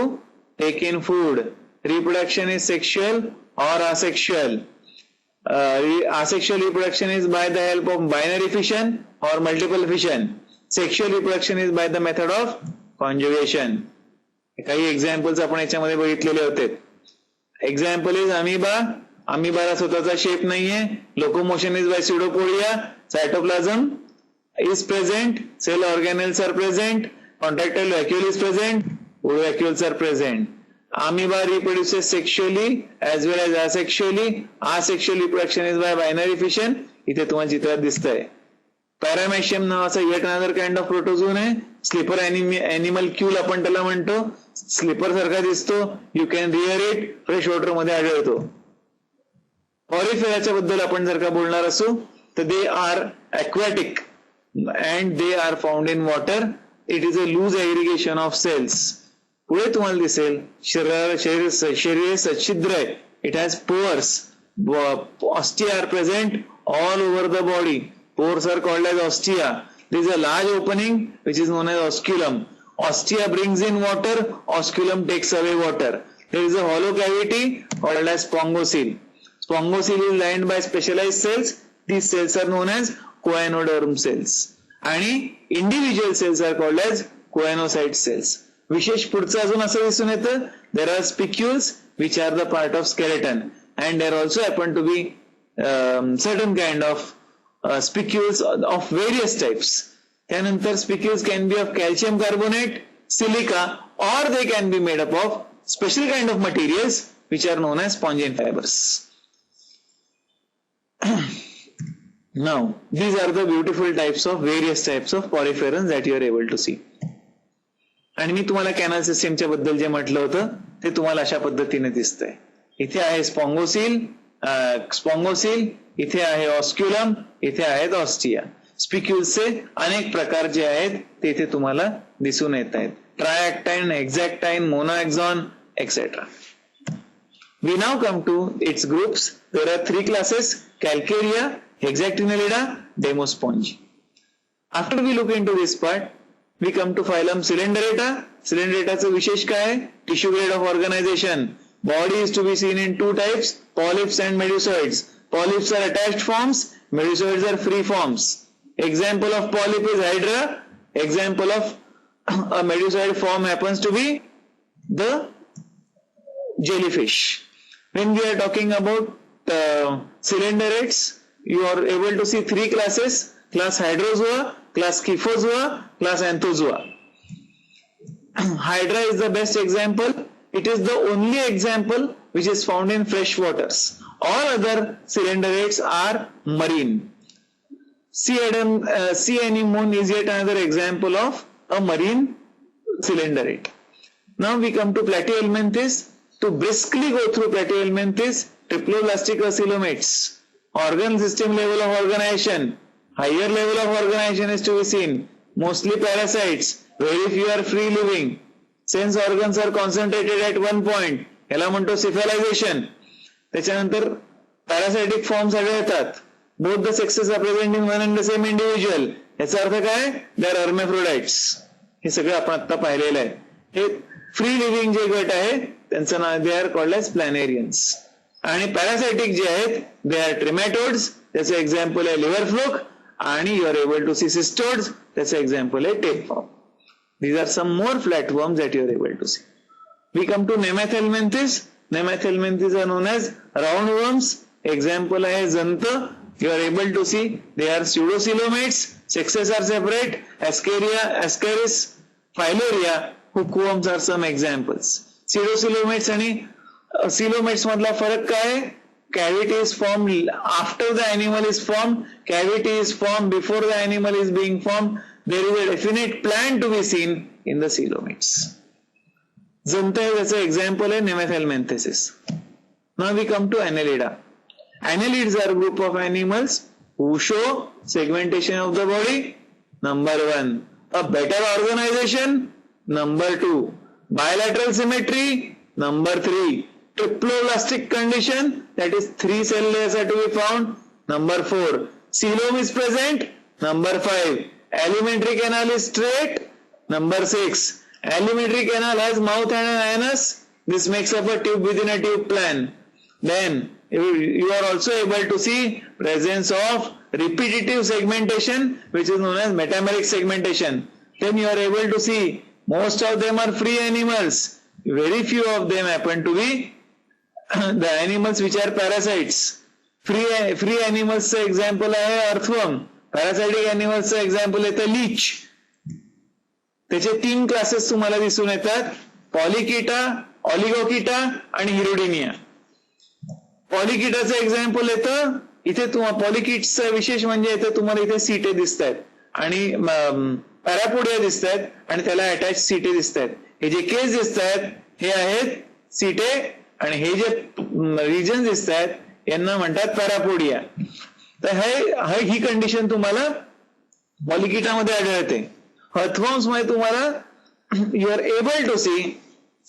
take in food. Reproduction is sexual or asexual. Asexual reproduction is by the help of binary fission or multiple fission. Sexual reproduction is by the method of conjugation. काही एक्झाम्पल्स आपण याच्यामध्ये बघितलेले होते. Example is amoeba. अमिबाला स्वतःचा शेप नाहीये. Locomotion is by pseudopodia. Cytoplasm is present. Cell organelles are present. Contractile vacuole is present. Vacuoles are present. Amoeba reproduces sexually as well as asexually. Asexual reproduction is by binary fission. इथे तुम्हाला चित्रात दिसतंय. पॅरामेशियम नावाचा yet another kind of protozoan आहे. स्लीपर एनिमल क्यूल आपण त्याला म्हणतो. स्लीपर सारखा दिसतो. You can rear it. Fresh water मध्ये आढळतो. पॉरिफेराच्या बद्दल आपण जर का बोलणार असू तर they are aquatic and they are found in water. It is a loose aggregation of cells. पुढे तुम्हाला दिसेल शरीर सच्छिद्र आहे. It has pores. Ostia are present all over the body. Pores are called as ostia. There is a large opening which is known as osculum. Ostia brings in water. Osculum takes away water. There is a hollow cavity called as spongocele. Spongocele is lined by specialized cells. These cells are known as coenoderm cells आणि individual cells are called as coenocyte cells. विशेष पुढचं अजून असं दिसून येतं, there are spicules which are the part of skeleton and there also happen to be certain kind of spicules of various types. त्यानंतर spicules can be of calcium carbonate, silica और they can be made up of special kind of materials which are known as spongin fibres. Now, these are the beautiful types of various types of poriferans that you are able to see. आणि मी तुम्हाला कॅनल सिस्टीमच्या बद्दल जे म्हटलं होतं ते तुम्हाला अशा पद्धतीने दिसतंय. इथे आहे स्पॉन्गोसिल, इथे आहे ऑस्क्युलम, इथे आहेत ऑस्टिया. स्पिक्युल्सचे अनेक प्रकार जे आहेत ते इथे तुम्हाला दिसून येत आहेत. ट्रायॅक्टाईन, एक्झॅक्टाईन, मोनोएक्झॉन etcetera. We now come to its groups. There are 3 classes: Calcarea, Hexactinellida, Demosponge. After we look into this part, we come to phylum Cylindreta. Cylindretaचं विशेष काय? Tissue grade of organization. Body is to be seen in 2 types: polyps and medusoids. Polyps are attached forms, medusoids are free forms. Example of polyp is Hydra. Example of a medusoid form happens to be the jellyfish. When we are talking about cylinderates, you are able to see 3 classes: class Hydrozoa, class Scyphozoa, class Anthozoa. Hydra is the best example. It is the only example which is found in fresh waters. All other cylinderates are marine. Sea anemone is yet another example of a marine cylinderate. Now we come to Platyhelminthes. To briskly go through Platyhelminthes, triploblastic coelomates. Organ system level of organization. Higher level of organization is to be seen. Mostly parasites. Very few are free living. Sense organs are concentrated at one point. याला म्हणतो cephalization. त्याच्यानंतर पॅरासायटिक फॉर्म सगळे येतात. Both the sexes are present in one and the same individual. याचा अर्थ काय? They are hermaphrodites. हे सगळं आपण आता पाहिलेलं आहे. हे फ्री लिव्हिंग जे गट आहे त्यांचं नाव दे आर कॉल्ड एज प्लॅनेरियन्स. आणि पॅरासायटिक जे आहेत दे आर ट्रिमॅटोड्स. त्याचं एक्झाम्पल आहे लिव्हर फ्लूक. आणि you are able to see cestodes. त्याचं एक्झाम्पल आहे tapeworm. These are some more flatworms that you are able to see. We come to Nemathelminthes. Nemathelminthes are known as roundworms. Example is Zanta. You are able to see they are pseudocoelomates. Sexes are separate. Ascaris, Filaria, hookworms are some examples. Pseudocoelomates आणि coelomates मधला फरक काय आहे? Cavity is formed after the animal is formed. Cavity is formed before the animal is being formed. There is a definite plan to be seen in the coelomates. Zanta is an example of Nemathelminthes. Now we come to Annelida. Annelids are a group of animals who show segmentation of the body. Number 1, a better organization. Number 2, bilateral symmetry. Number 3, triploblastic condition, that is 3 cell layers are to be found. Number 4, coelom is present. Number 5, alimentary canal is straight. Number 6, alimentary canal has mouth and an anus. This makes up a tube within a tube plan. Then you are also able to see presence of repetitive segmentation, which is known as metameric segmentation. Then you are able to see most of them are free animals. Very few of them happen to be the animals which are parasites. Free animals चा example आहे earthworm. पॅरासायटिक अॅनिमल्सचं एक्झाम्पल येतं लीच. त्याचे 3 क्लासेस तुम्हाला दिसून येतात. पॉलिकिटा, ऑलिगोकिटा आणि हिरोडिनिया. पॉलिकिटाचं एक्झाम्पल येतं इथे. तुम्हाला पॉलिकिट्सचं विशेष म्हणजे इथे तुम्हाला इथे सीटे दिसत आहेत आणि पॅरापोडिया दिसत आहेत आणि त्याला अटॅच सीटे दिसत आहेत. हे जे केस दिसत आहेत हे आहेत सीटे आणि हे जे रिजन दिसत आहेत यांना म्हणतात पॅरापोडिया. तर ही कंडिशन तुम्हाला पॉलिकिटामध्ये आढळते. अर्थवर्म्स मध्ये तुम्हाला you are able to see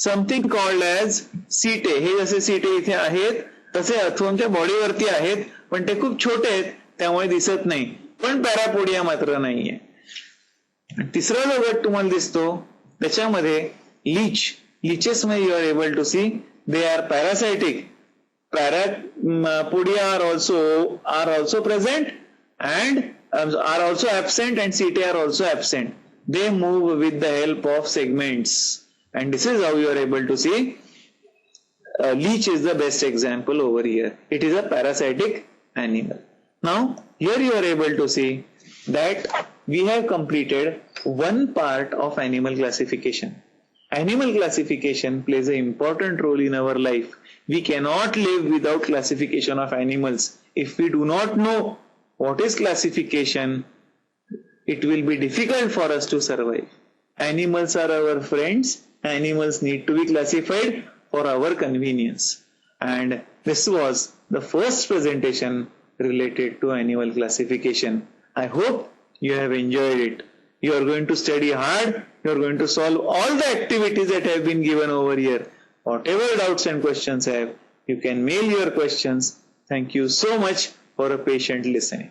something called as setae. हे जसे सीटे इथे आहेत तसे अर्थवर्मच्या बॉडीवरती आहेत पण ते खूप छोटे आहेत त्यामुळे दिसत नाही. पण पॅरापोडिया मात्र नाहीये. तिसरा जो गट तुम्हाला दिसतो त्याच्यामध्ये लीचेस मध्ये you are able to see they are parasitic. Parapodia are also present and are also absent, and setae are also absent. They move with the help of segments, and this is how you are able to see. Leech is the best example over here. It is a parasitic animal. Now here you are able to see that we have completed one part of animal classification. Animal classification plays an important role in our life. We cannot live without classification of animals. If we do not know what is classification, it will be difficult for us to survive. Animals are our friends. Animals need to be classified for our convenience. And this was the first presentation related to animal classification. I hope you have enjoyed it. You are going to study hard. You are going to solve all the activities that have been given over here. Whatever doubts and questions have, you can mail your questions. Thank you so much for a patient listening.